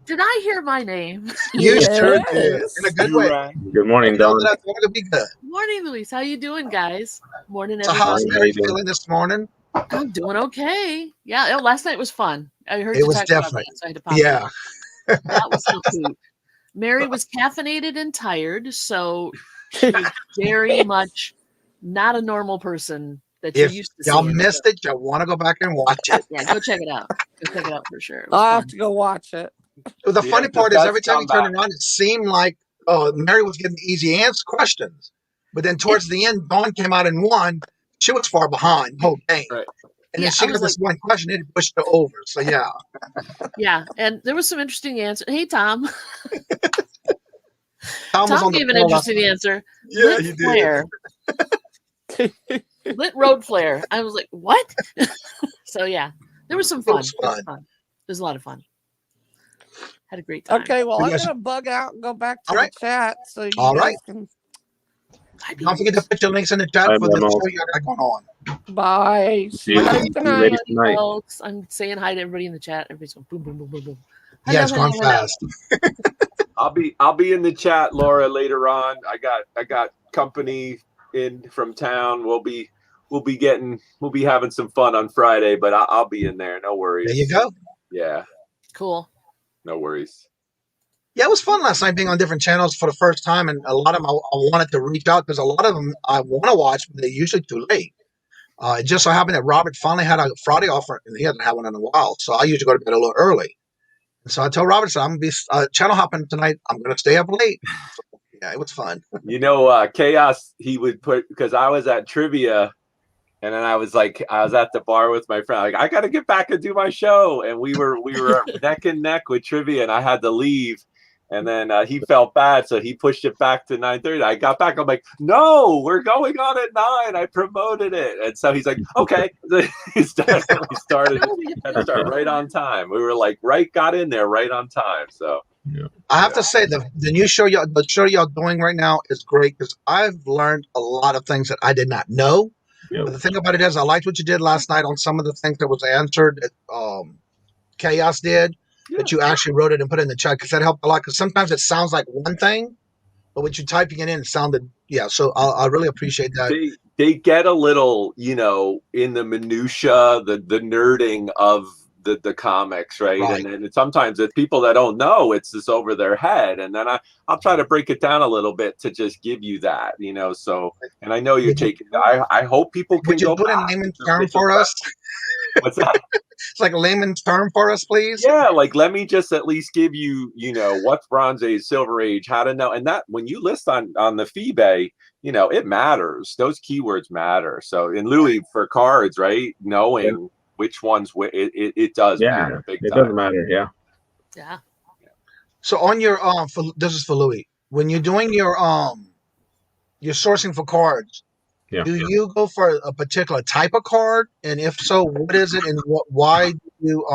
Did I hear my name? You sure did. In a good way. Good morning, Dawn. That's going to be good. Morning, Luis. How you doing, guys? Morning, everybody. So how's Mary feeling this morning? I'm doing okay. Yeah, last night was fun. I heard it was definitely. So I had to pop in. That was so cute. Mary was caffeinated and tired, so she was very much not a normal person that you're used to seeing. Y'all missed it, y'all want to go back and watch it. Yeah, go check it out. Go check it out for sure. I'll have to go watch it. The funny part is every time you turn around, it seemed like Mary was getting easy questions. But then towards the end, Dawn came out and won. She was far behind the whole game. Right. And then she got this one question, it pushed her over. So yeah. Yeah, and there was some interesting answers. Hey, Tom. Tom gave an interesting answer. Yeah, he did. Lit road flare. I was like, what? So yeah, there was some fun. It was a lot of fun. Had a great time. Okay, well, I'm gonna bug out and go back to the chat. So you guys can. Don't forget to put your links in the chat for the show you got going on. Bye. See you later tonight. Folks. I'm saying hi to everybody in the chat. Everybody's going boom, boom, boom, boom, boom. Yeah, it's going fast. I'll be in the chat, Laura, later on. I got company in from town. We'll be having some fun on Friday, but I'll be in there. No worries. There you go. Yeah. Cool. No worries. Yeah, it was fun last night being on different channels for the first time, and a lot of them I wanted to reach out because a lot of them I want to watch, but they're usually too late. It just so happened that Robert finally had a Friday offer, and he hasn't had one in a while, so I usually go to bed a little early. And so I told Robert, I'm going to be channel hopping tonight. I'm going to stay up late. So, yeah, it was fun. Chaos, he would put, because I was at trivia, and then I was at the bar with my friend. Like, I got to get back and do my show. And we were neck and neck with trivia, and I had to leave. And then he felt bad, so he pushed it back to 9:30. I got back. I'm like, no, we're going on at 9. I promoted it. And so he's like, okay. We started had to start right on time. We were like, got in there right on time. So yeah. I have to say the new show the show y'all doing right now is great because I've learned a lot of things that I did not know. Yep. But the thing about it is I liked what you did last night on some of the things that was answered that Chaos did. That you actually wrote it and put it in the chat because that helped a lot. Because sometimes it sounds like one thing, but when you're typing it in, it sounded So I really appreciate that. They get a little, in the minutia, the nerding of the comics, right? Right. And sometimes it's people that don't know, it's just over their head. And then I'll try to break it down a little bit to just give you that, so, and I know you're taking, I hope people can Would you go put a back layman's to term Rich's for us? What's that? It's like a layman's term for us, please. Yeah, like let me just at least give you, what's Bronze Age, Silver Age, how to know. And that when you list on the Feebay, it matters. Those keywords matter. So in Louis for cards, right? Knowing which ones, it does matter big it time. doesn't matter. Yeah. Yeah. So on your this is for Louis. When you're doing your sourcing for cards, do you go for a particular type of card? And if so, what is it, and why do you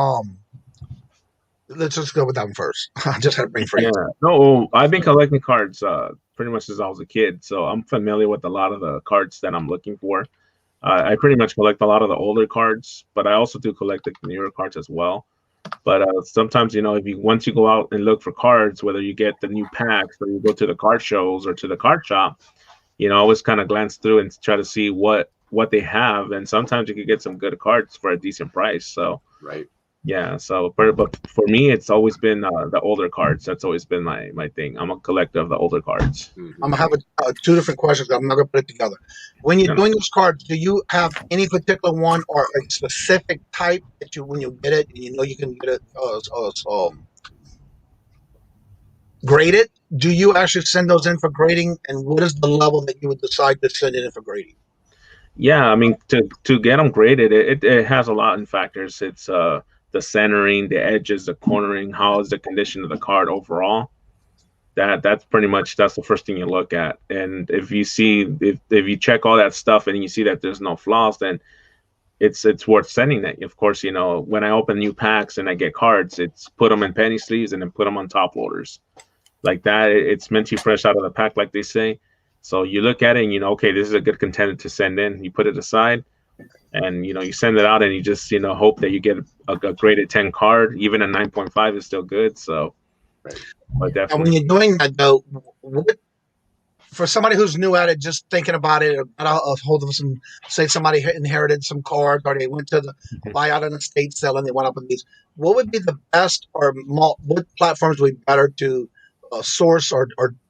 Let's just go with that one first. I just had a brain freeze. Yeah. No, I've been collecting cards pretty much since I was a kid, so I'm familiar with a lot of the cards that I'm looking for. I pretty much collect a lot of the older cards, but I also do collect the newer cards as well. But sometimes, if once you go out and look for cards, whether you get the new packs or you go to the card shows or to the card shop, always kind of glance through and try to see what they have, and sometimes you can get some good cards for a decent price. So right. Yeah, so but for me, it's always been the older cards. That's always been my thing. I'm a collector of the older cards. I'm gonna have two different questions. I'm not gonna put it together. When you're doing those cards, do you have any particular one or a specific type that when you get it, and you can get it graded? Do you actually send those in for grading, and what is the level that you would decide to send it in for grading? Yeah, I mean to get them graded, it has a lot in factors. It's the centering, the edges, the cornering, how is the condition of the card overall. That's the first thing you look at. And if you you check all that stuff and you see that there's no flaws, then it's worth sending that. Of course, when I open new packs and I get cards, it's put them in penny sleeves and then put them on top loaders. Like that, it's minty fresh out of the pack, like they say. So you look at it and okay, this is a good contender to send in. You put it aside, and you send it out, and you just hope that you get a graded 10 card. Even a 9.5 is still good. So, but definitely. And when you're doing that, though, for somebody who's new at it, just thinking about it, or got a hold of some, say somebody inherited some cards, or they went to the buy out an estate sale and they went up with these, what would be the best, or what platforms would be better to source or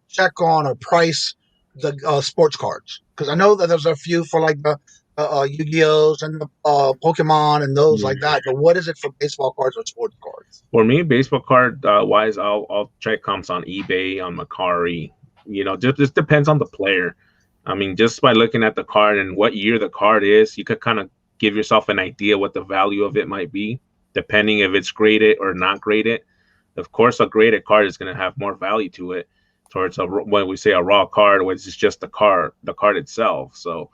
check on or price the sports cards? Because I know that there's a few for like the Yu-Gi-Ohs and the Pokemon and those like that. But what is it for baseball cards or sports cards? For me, baseball card wise, I'll check comps on eBay, on Macari. Just depends on the player. I mean, just by looking at the card and what year the card is, you could kind of give yourself an idea what the value of it might be, depending if it's graded or not graded. Of course, a graded card is going to have more value to it towards when we say a raw card, which is just the card itself. So,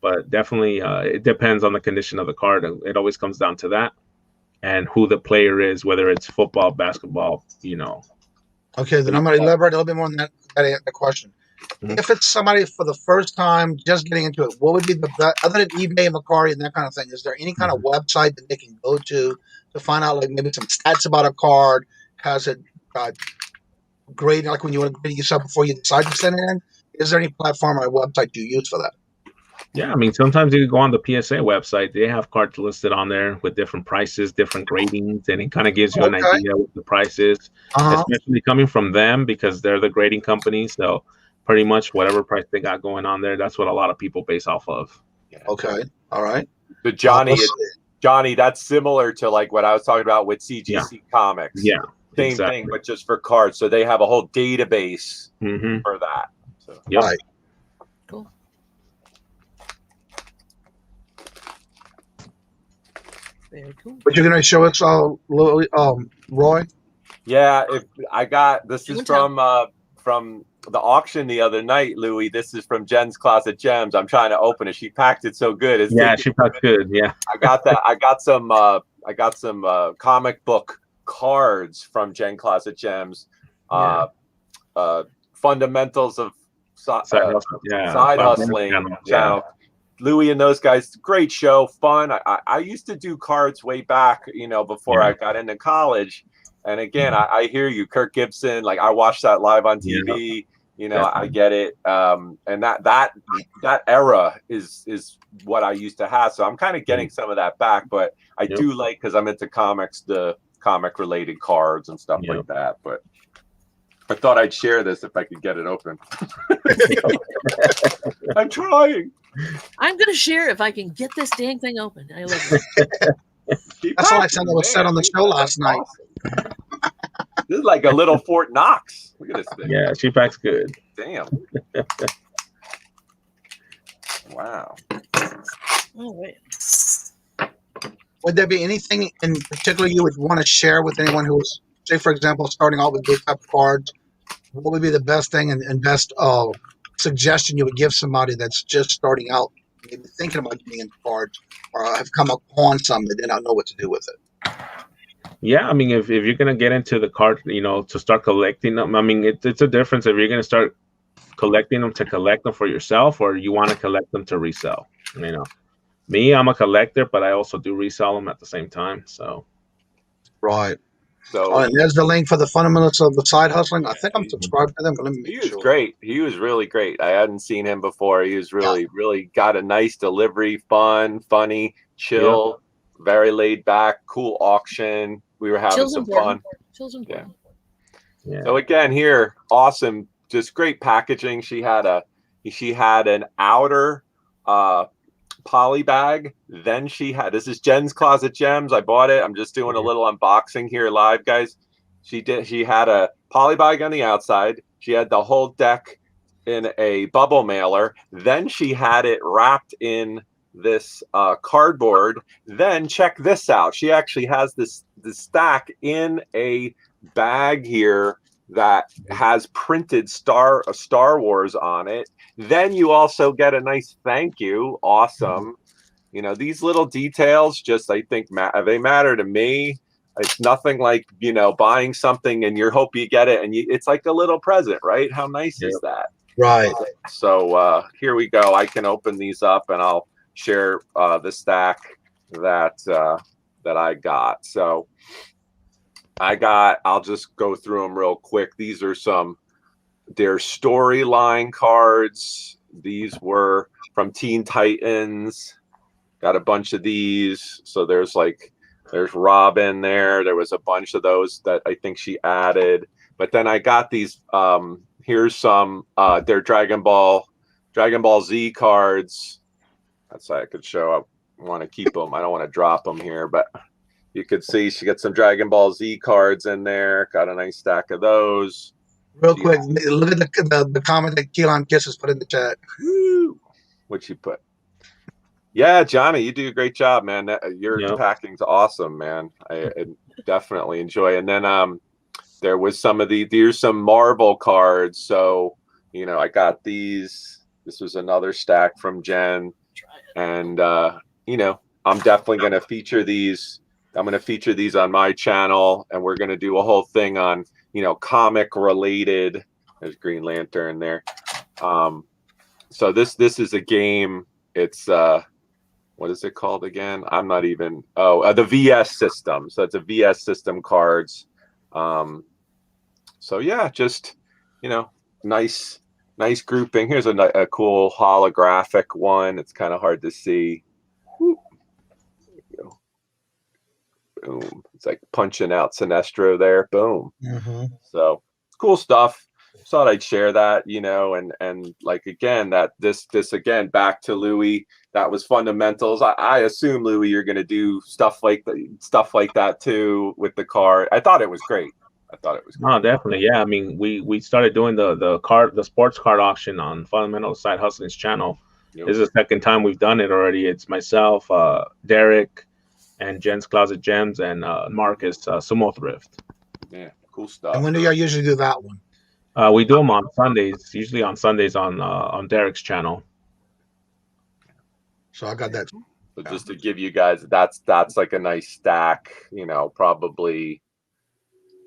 but definitely it depends on the condition of the card. It always comes down to that and who the player is, whether it's football, basketball, Okay, then I'm going to elaborate a little bit more on that question. Mm-hmm. If it's somebody for the first time just getting into it, what would be the best, other than eBay and Macari and that kind of thing? Is there any kind of website that they can go to find out, like maybe some stats about a card? Has it graded, like when you want to grade yourself before you decide to send it in? Is there any platform or website you use for that? Yeah, I mean, sometimes you can go on the PSA website. They have cards listed on there with different prices, different gradings, and it kind of gives you an idea what the price is, especially coming from them because they're the grading company. So pretty much whatever price they got going on there, that's what a lot of people base off of. Okay, all right. But Johnny, that's similar to like what I was talking about with CGC Comics. Yeah, same thing, but just for cards. So they have a whole database for that. So. Yep. Right. Cool. Very cool. But you're gonna show us, Roy? Yeah, I got this is from the auction the other night, Louis. This is from Jen's Closet Gems. I'm trying to open it. She packed it so good. She packed good. Yeah, I got that. I got some comic book cards from Jen Closet Gems. Fundamentals of side hustling. Yeah. Louis and those guys, great show, fun. I used to do cards way back, before I got into college. And again, I hear you, Kirk Gibson. Like I watched that live on TV. You know, I get it. And that era is what I used to have. So I'm kind of getting some of that back, but I do like, because I'm into comics, the comic related cards and stuff like that. But I thought I'd share this if I could get it open. I'm trying. I'm gonna share if I can get this dang thing open. I love it. That's all I said. I was said on the show last night. Awesome. This is like a little Fort Knox. Look at this thing. Yeah, she packs good. Damn. Wow. Oh wait. Would there be anything in particular you would want to share with anyone who was, say, for example, starting out with these type of cards? What would be the best thing and best suggestion you would give somebody that's just starting out, maybe thinking about getting into cards, or have come upon some that did not know what to do with it? Yeah, I mean, if you're gonna get into the card, you know, to start collecting them, I mean, it's a difference if you're gonna start collecting them to collect them for yourself, or you want to collect them to resell. You know, me, I'm a collector, but I also do resell them at the same time. So, Right. So and there's the link for the fundamentals of the side hustling. I think I'm subscribed to them, but let me he make was sure. great. He was really great. I hadn't seen him before. He was really got a nice delivery, fun, funny, chill, very laid back, cool auction. We were having some fun. Chill's important. yeah. So again, here, awesome, just great packaging. She had an outer poly bag. Then she had, this is Jen's Closet Gems. I bought it. I'm just doing a little unboxing here live, guys. She had a poly bag on the outside. She had the whole deck in a bubble mailer. Then she had it wrapped in this cardboard. Then check this out. She actually has this stack in a bag here that has printed Star Wars on it. Then you also get a nice thank you. Awesome. You know, these little details just, I think, they matter to me. It's nothing like, you know, buying something and you hope you get it, and it's like a little present, right? How nice is that? Right. So here we go. I can open these up and I'll share the stack that I got. So I'll just go through them real quick. These are their storyline cards. These were from Teen Titans. Got a bunch of these. So there's Robin there. There was a bunch of those that I think she added. But then I got these. Here's some their Dragon Ball Z cards. That's how I could show. I want to keep them. I don't want to drop them here, but you could see she got some Dragon Ball Z cards in there. Got a nice stack of those. Real quick, look at the comment that Keelan Kisses put in the chat. What'd she put? Yeah, Johnny, you do a great job, man. Your packing's awesome, man. I definitely enjoy. And then there was here's some Marvel cards. So, you know, I got these. This was another stack from Jen. And you know, I'm definitely gonna feature these. I'm gonna feature these on my channel, and we're gonna do a whole thing on, you know, comic related. There's Green Lantern there. So this is a game. It's what is it called again? I'm not even. The VS system. So it's a VS system cards. So yeah, just, you know, nice grouping. Here's a cool holographic one. It's kind of hard to see. Whoop. There we go. Boom. It's like punching out Sinestro there. Boom. Mm-hmm. So cool stuff. Thought I'd share that, you know, and like, again, that this again, back to Louis, that was fundamentals. I assume, Louis, you're going to do stuff like that too with the card. I thought it was great. Oh, definitely. Yeah. I mean, we started doing the sports card auction on Fundamental Side Hustling's channel. Yep. This is the second time we've done it already. It's myself, Derek, and Jen's Closet Gems, and Marcus, Sumo Thrift. Yeah, cool stuff. And when do y'all usually do that one? We do them on Sundays, usually on Sundays on Derek's channel. So I got that. So just to give you guys, that's like a nice stack, you know, probably.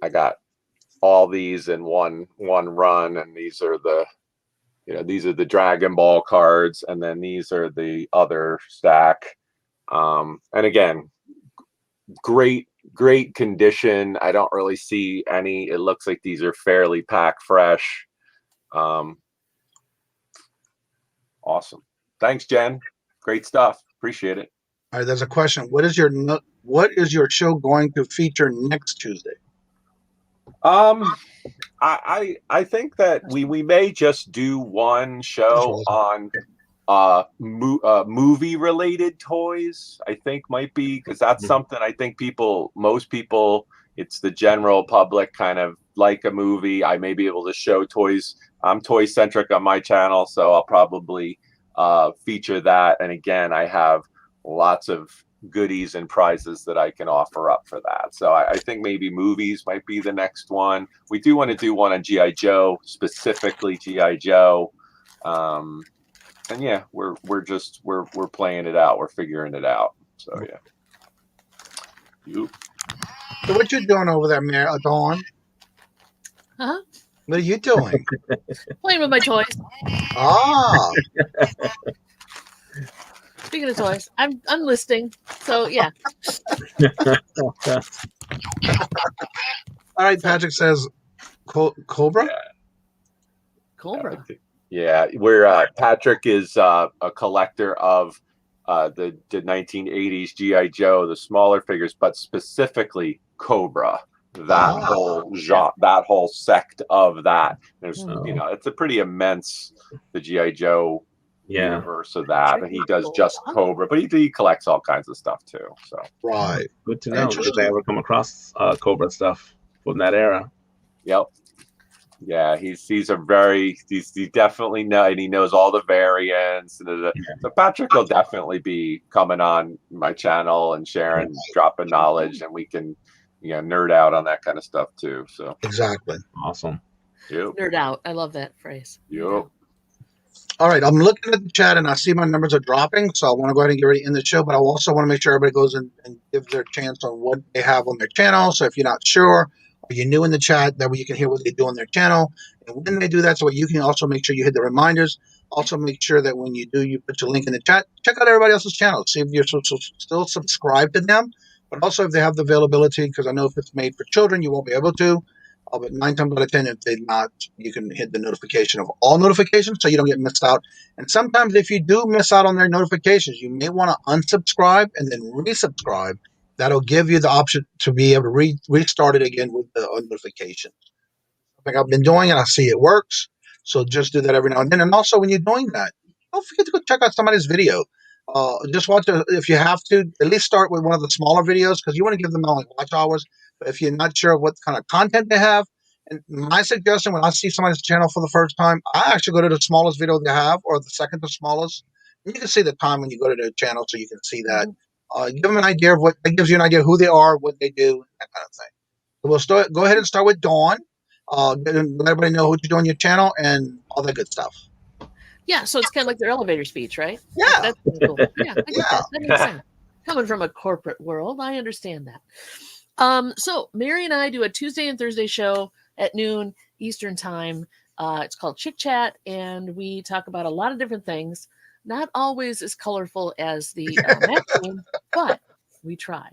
I got all these in one run, and these are the Dragon Ball cards, and then these are the other stack. And again, great condition. I don't really see any. It looks like these are fairly pack fresh. Awesome. Thanks, Jen. Great stuff. Appreciate it. All right, there's a question. What is your show going to feature next Tuesday? I think that we may just do one show on movie related toys. I think might be, because that's something I think most people, it's the general public kind of like a movie. I may be able to show toys. I'm toy centric on my channel, so I'll probably feature that. And again, I have lots of goodies and prizes that I can offer up for that. So I think maybe movies might be the next one. We do want to do one on G.I. Joe, specifically G.I. Joe. And yeah, we're playing it out. We're figuring it out. So yeah. So what you doing over there, Dawn? Huh? What are you doing? Playing with my toys. Ah. Speaking of toys, I'm listing. So yeah. All right, Patrick says Cobra? Yeah. Cobra. Yeah, we're Patrick is a collector of the 1980s G.I. Joe, the smaller figures, but specifically Cobra. That whole genre, that whole sect of that. There's it's a pretty immense, the G.I. Joe universe of that, and he does just Cobra, but he collects all kinds of stuff too. So right, good to know. Did I ever come across Cobra stuff from that era? Yep. Yeah, he definitely know, and he knows all the variants. So Patrick will definitely be coming on my channel and sharing, dropping knowledge, and we can nerd out on that kind of stuff too. So exactly, awesome. Yep. Nerd out. I love that phrase. Yep. All right, I'm looking at the chat and I see my numbers are dropping, so I want to go ahead and get ready in the show, but I also want to make sure everybody goes in and gives their chance on what they have on their channel. So if you're not sure, or you're new in the chat, that way you can hear what they do on their channel. And when they do that, so you can also make sure you hit the reminders. Also make sure that when you do, you put your link in the chat. Check out everybody else's channel. See if you're still subscribed to them, but also if they have the availability, because I know if it's made for children, you won't be able to. But 9 times out of 10, if they're not, you can hit the notification of all notifications so you don't get missed out. And sometimes if you do miss out on their notifications, you may want to unsubscribe and then resubscribe. That'll give you the option to be able to restart it again with the notification. Like I've been doing, and I see it works. So just do that every now and then. And also when you're doing that, don't forget to go check out somebody's video. Just watch it if you have to. At least start with one of the smaller videos, because you want to give them only watch hours. But if you're not sure what kind of content they have, and my suggestion when I see somebody's channel for the first time, I actually go to the smallest video they have, or the second to smallest. And you can see the time when you go to their channel, so you can see that. Give them an idea of what it gives you an idea of who they are, what they do, that kind of thing. So we'll go ahead and start with Dawn. Let everybody know what you do on your channel and all that good stuff. Yeah, so it's kind of like their elevator speech, right? Yeah. That's kind of cool. Yeah, I get that. That makes sense. Coming from a corporate world, I understand that. So Mary and I do a Tuesday and Thursday show at noon Eastern time. It's called Chick Chat, and we talk about a lot of different things. Not always as colorful as the magazine, but we try.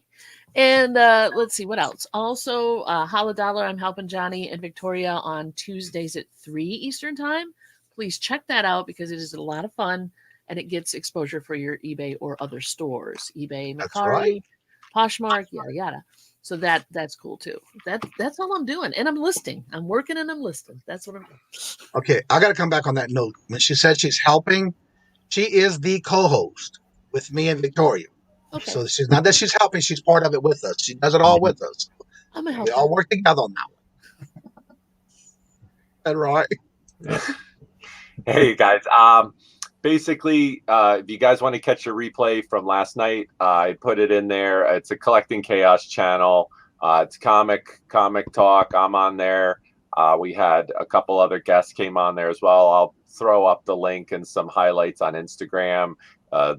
And let's see what else. Also, Holla Dollar, I'm helping Johnny and Victoria on Tuesdays at 3 Eastern time. Please check that out because it is a lot of fun and it gets exposure for your eBay or other stores. eBay, Mercari, Poshmark, yada yada. So that's cool too. That's all I'm doing. And I'm listing. I'm working and I'm listing. That's what I'm doing. Okay, I gotta come back on that note. When she said she's helping, she is the co-host with me and Victoria. Okay. So she's not that she's helping, she's part of it with us. She does it all with us. I'm a helper. We all work together on that one. That right? Hey guys, basically, if you guys want to catch a replay from last night, I put it in there. It's a Collecting Chaos channel. It's comic talk. I'm on there. We had a couple other guests came on there as well. I'll throw up the link and some highlights on Instagram.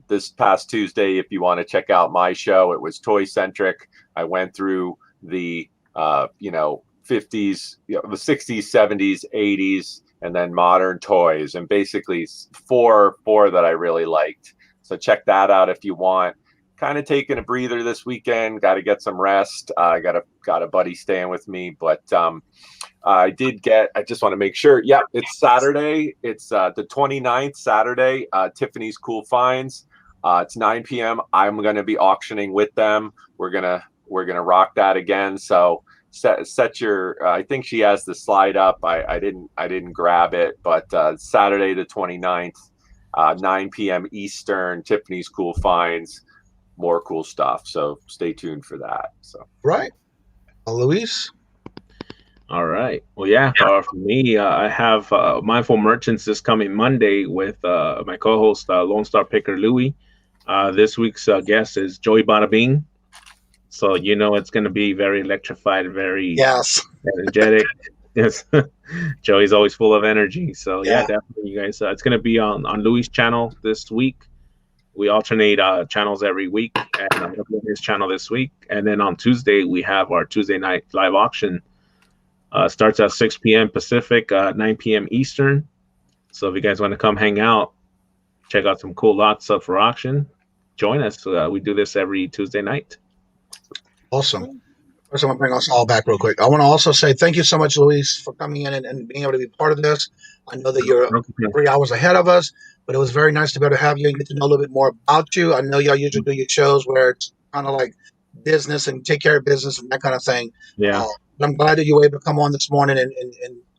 This past Tuesday, if you want to check out my show, it was toy centric. I went through the 50s, the 60s, 70s, 80s, and then modern toys, and basically four that I really liked. So check that out if you want kind of taking a breather this weekend. Got to get some rest. I got a buddy staying with me, but I just want to make sure. Yeah, it's Saturday. It's the 29th, Saturday. Tiffany's Cool Finds. It's 9 p.m. I'm going to be auctioning with them. We're gonna rock that again. So set your. I think she has the slide up. I didn't grab it, but Saturday the 29th, 9 p.m. Eastern. Tiffany's Cool Finds. More cool stuff. So stay tuned for that. So Right, Luis. All right. Well, yeah. For me, I have Mindful Merchants this coming Monday with my co-host Lone Star Picker Louie. This week's guest is Joey Badabing. So it's going to be very electrified, very energetic. Yes, Joey's always full of energy. So yeah, definitely, you guys. It's going to be on Louis' channel this week. We alternate channels every week, and I'm going to be on his channel this week. And then on Tuesday, we have our Tuesday night live auction. Starts at 6 p.m. Pacific, 9 p.m. Eastern. So if you guys want to come hang out, check out some cool lots up for auction, join us. We do this every Tuesday night. Awesome. First, I want to bring us all back real quick. I want to also say thank you so much, Luis, for coming in and being able to be part of this. I know that you're 3 hours ahead of us, but it was very nice to be able to have you and get to know a little bit more about you. I know y'all usually do your shows where it's kind of like business and take care of business and that kind of thing. Yeah. I'm glad that you were able to come on this morning and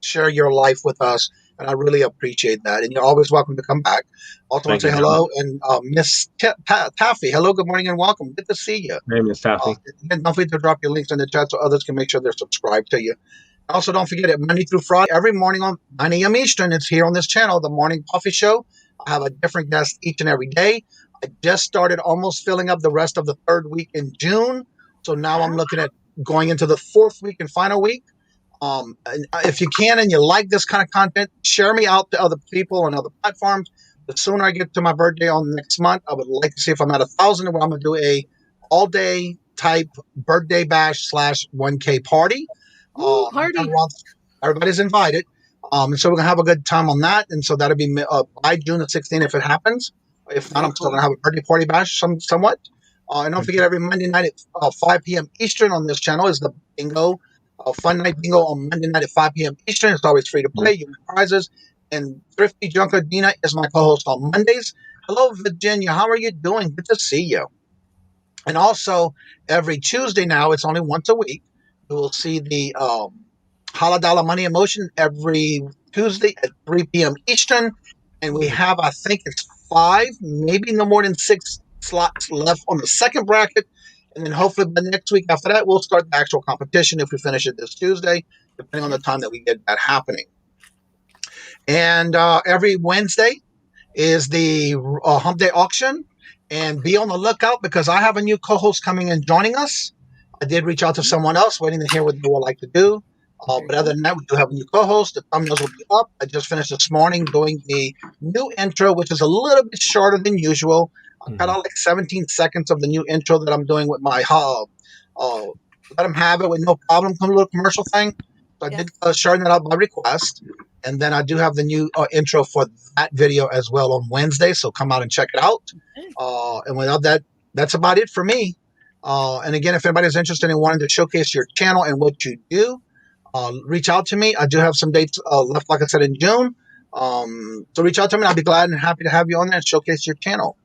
share your life with us. And I really appreciate that. And you're always welcome to come back. Also, want to say hello. And Miss Taffy, hello, good morning, and welcome. Good to see you. Hey, Miss Taffy. And don't forget to drop your links in the chat so others can make sure they're subscribed to you. Also, don't forget it, Monday through Friday, every morning on 9 a.m. Eastern, it's here on this channel, the Morning Coffee Show. I have a different guest each and every day. I just started almost filling up the rest of the 3rd week in June. So now I'm looking at going into the 4th week and final week. And if you can and you like this kind of content, share me out to other people on other platforms. The sooner I get to my birthday on next month, I would like to see if I'm at 1,000, where I'm going to do a all-day type birthday bash / 1K party. Party. Everybody's invited. And so we're going to have a good time on that. And so that'll be by June the 16th if it happens. If not, I'm still going to have a birthday party bash somewhat. And don't forget, every Monday night at 5 p.m. Eastern on this channel is the bingo. Fun night bingo on Monday night at 5 p.m. Eastern. It's always free to play. You win prizes. And Thrifty Junker Dina is my co-host on Mondays. Hello, Virginia. How are you doing? Good to see you. And also, every Tuesday now, it's only once a week, you will see the Dollar Money in Motion every Tuesday at 3 p.m. Eastern. And we have, I think it's 5, maybe no more than 6 slots left on the second bracket. And then hopefully by next week after that, we'll start the actual competition if we finish it this Tuesday, depending on the time that we get that happening. And every Wednesday is the Hump Day auction. And be on the lookout because I have a new co-host coming and joining us. I did reach out to someone else waiting to hear what they would like to do. But other than that, we do have a new co-host. The thumbnails will be up. I just finished this morning doing the new intro, which is a little bit shorter than usual. I cut out like 17 seconds of the new intro that I'm doing with my let them have it with no problem, a little commercial thing. So I did shorten that out by request. And then I do have the new intro for that video as well on Wednesday. So come out and check it out. And without that, that's about it for me. And again, if anybody's interested in wanting to showcase your channel and what you do, reach out to me. I do have some dates left, like I said, in June. So reach out to me. I'll be glad and happy to have you on there and showcase your channel.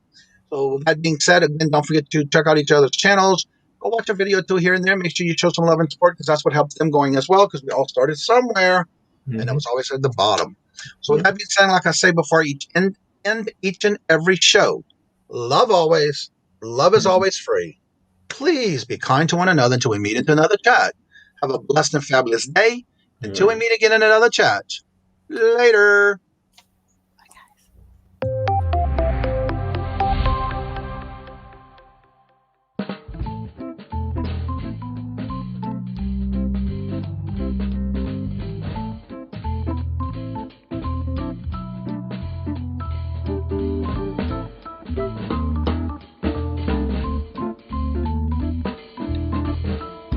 So with that being said, again, don't forget to check out each other's channels. Go watch a video or two here and there. Make sure you show some love and support because that's what helps them going as well because we all started somewhere. And it was always at the bottom. So with that being said, like I say before end each and every show, love always. Love is always free. Please be kind to one another until we meet into another chat. Have a blessed and fabulous day. Until we meet again in another chat. Later.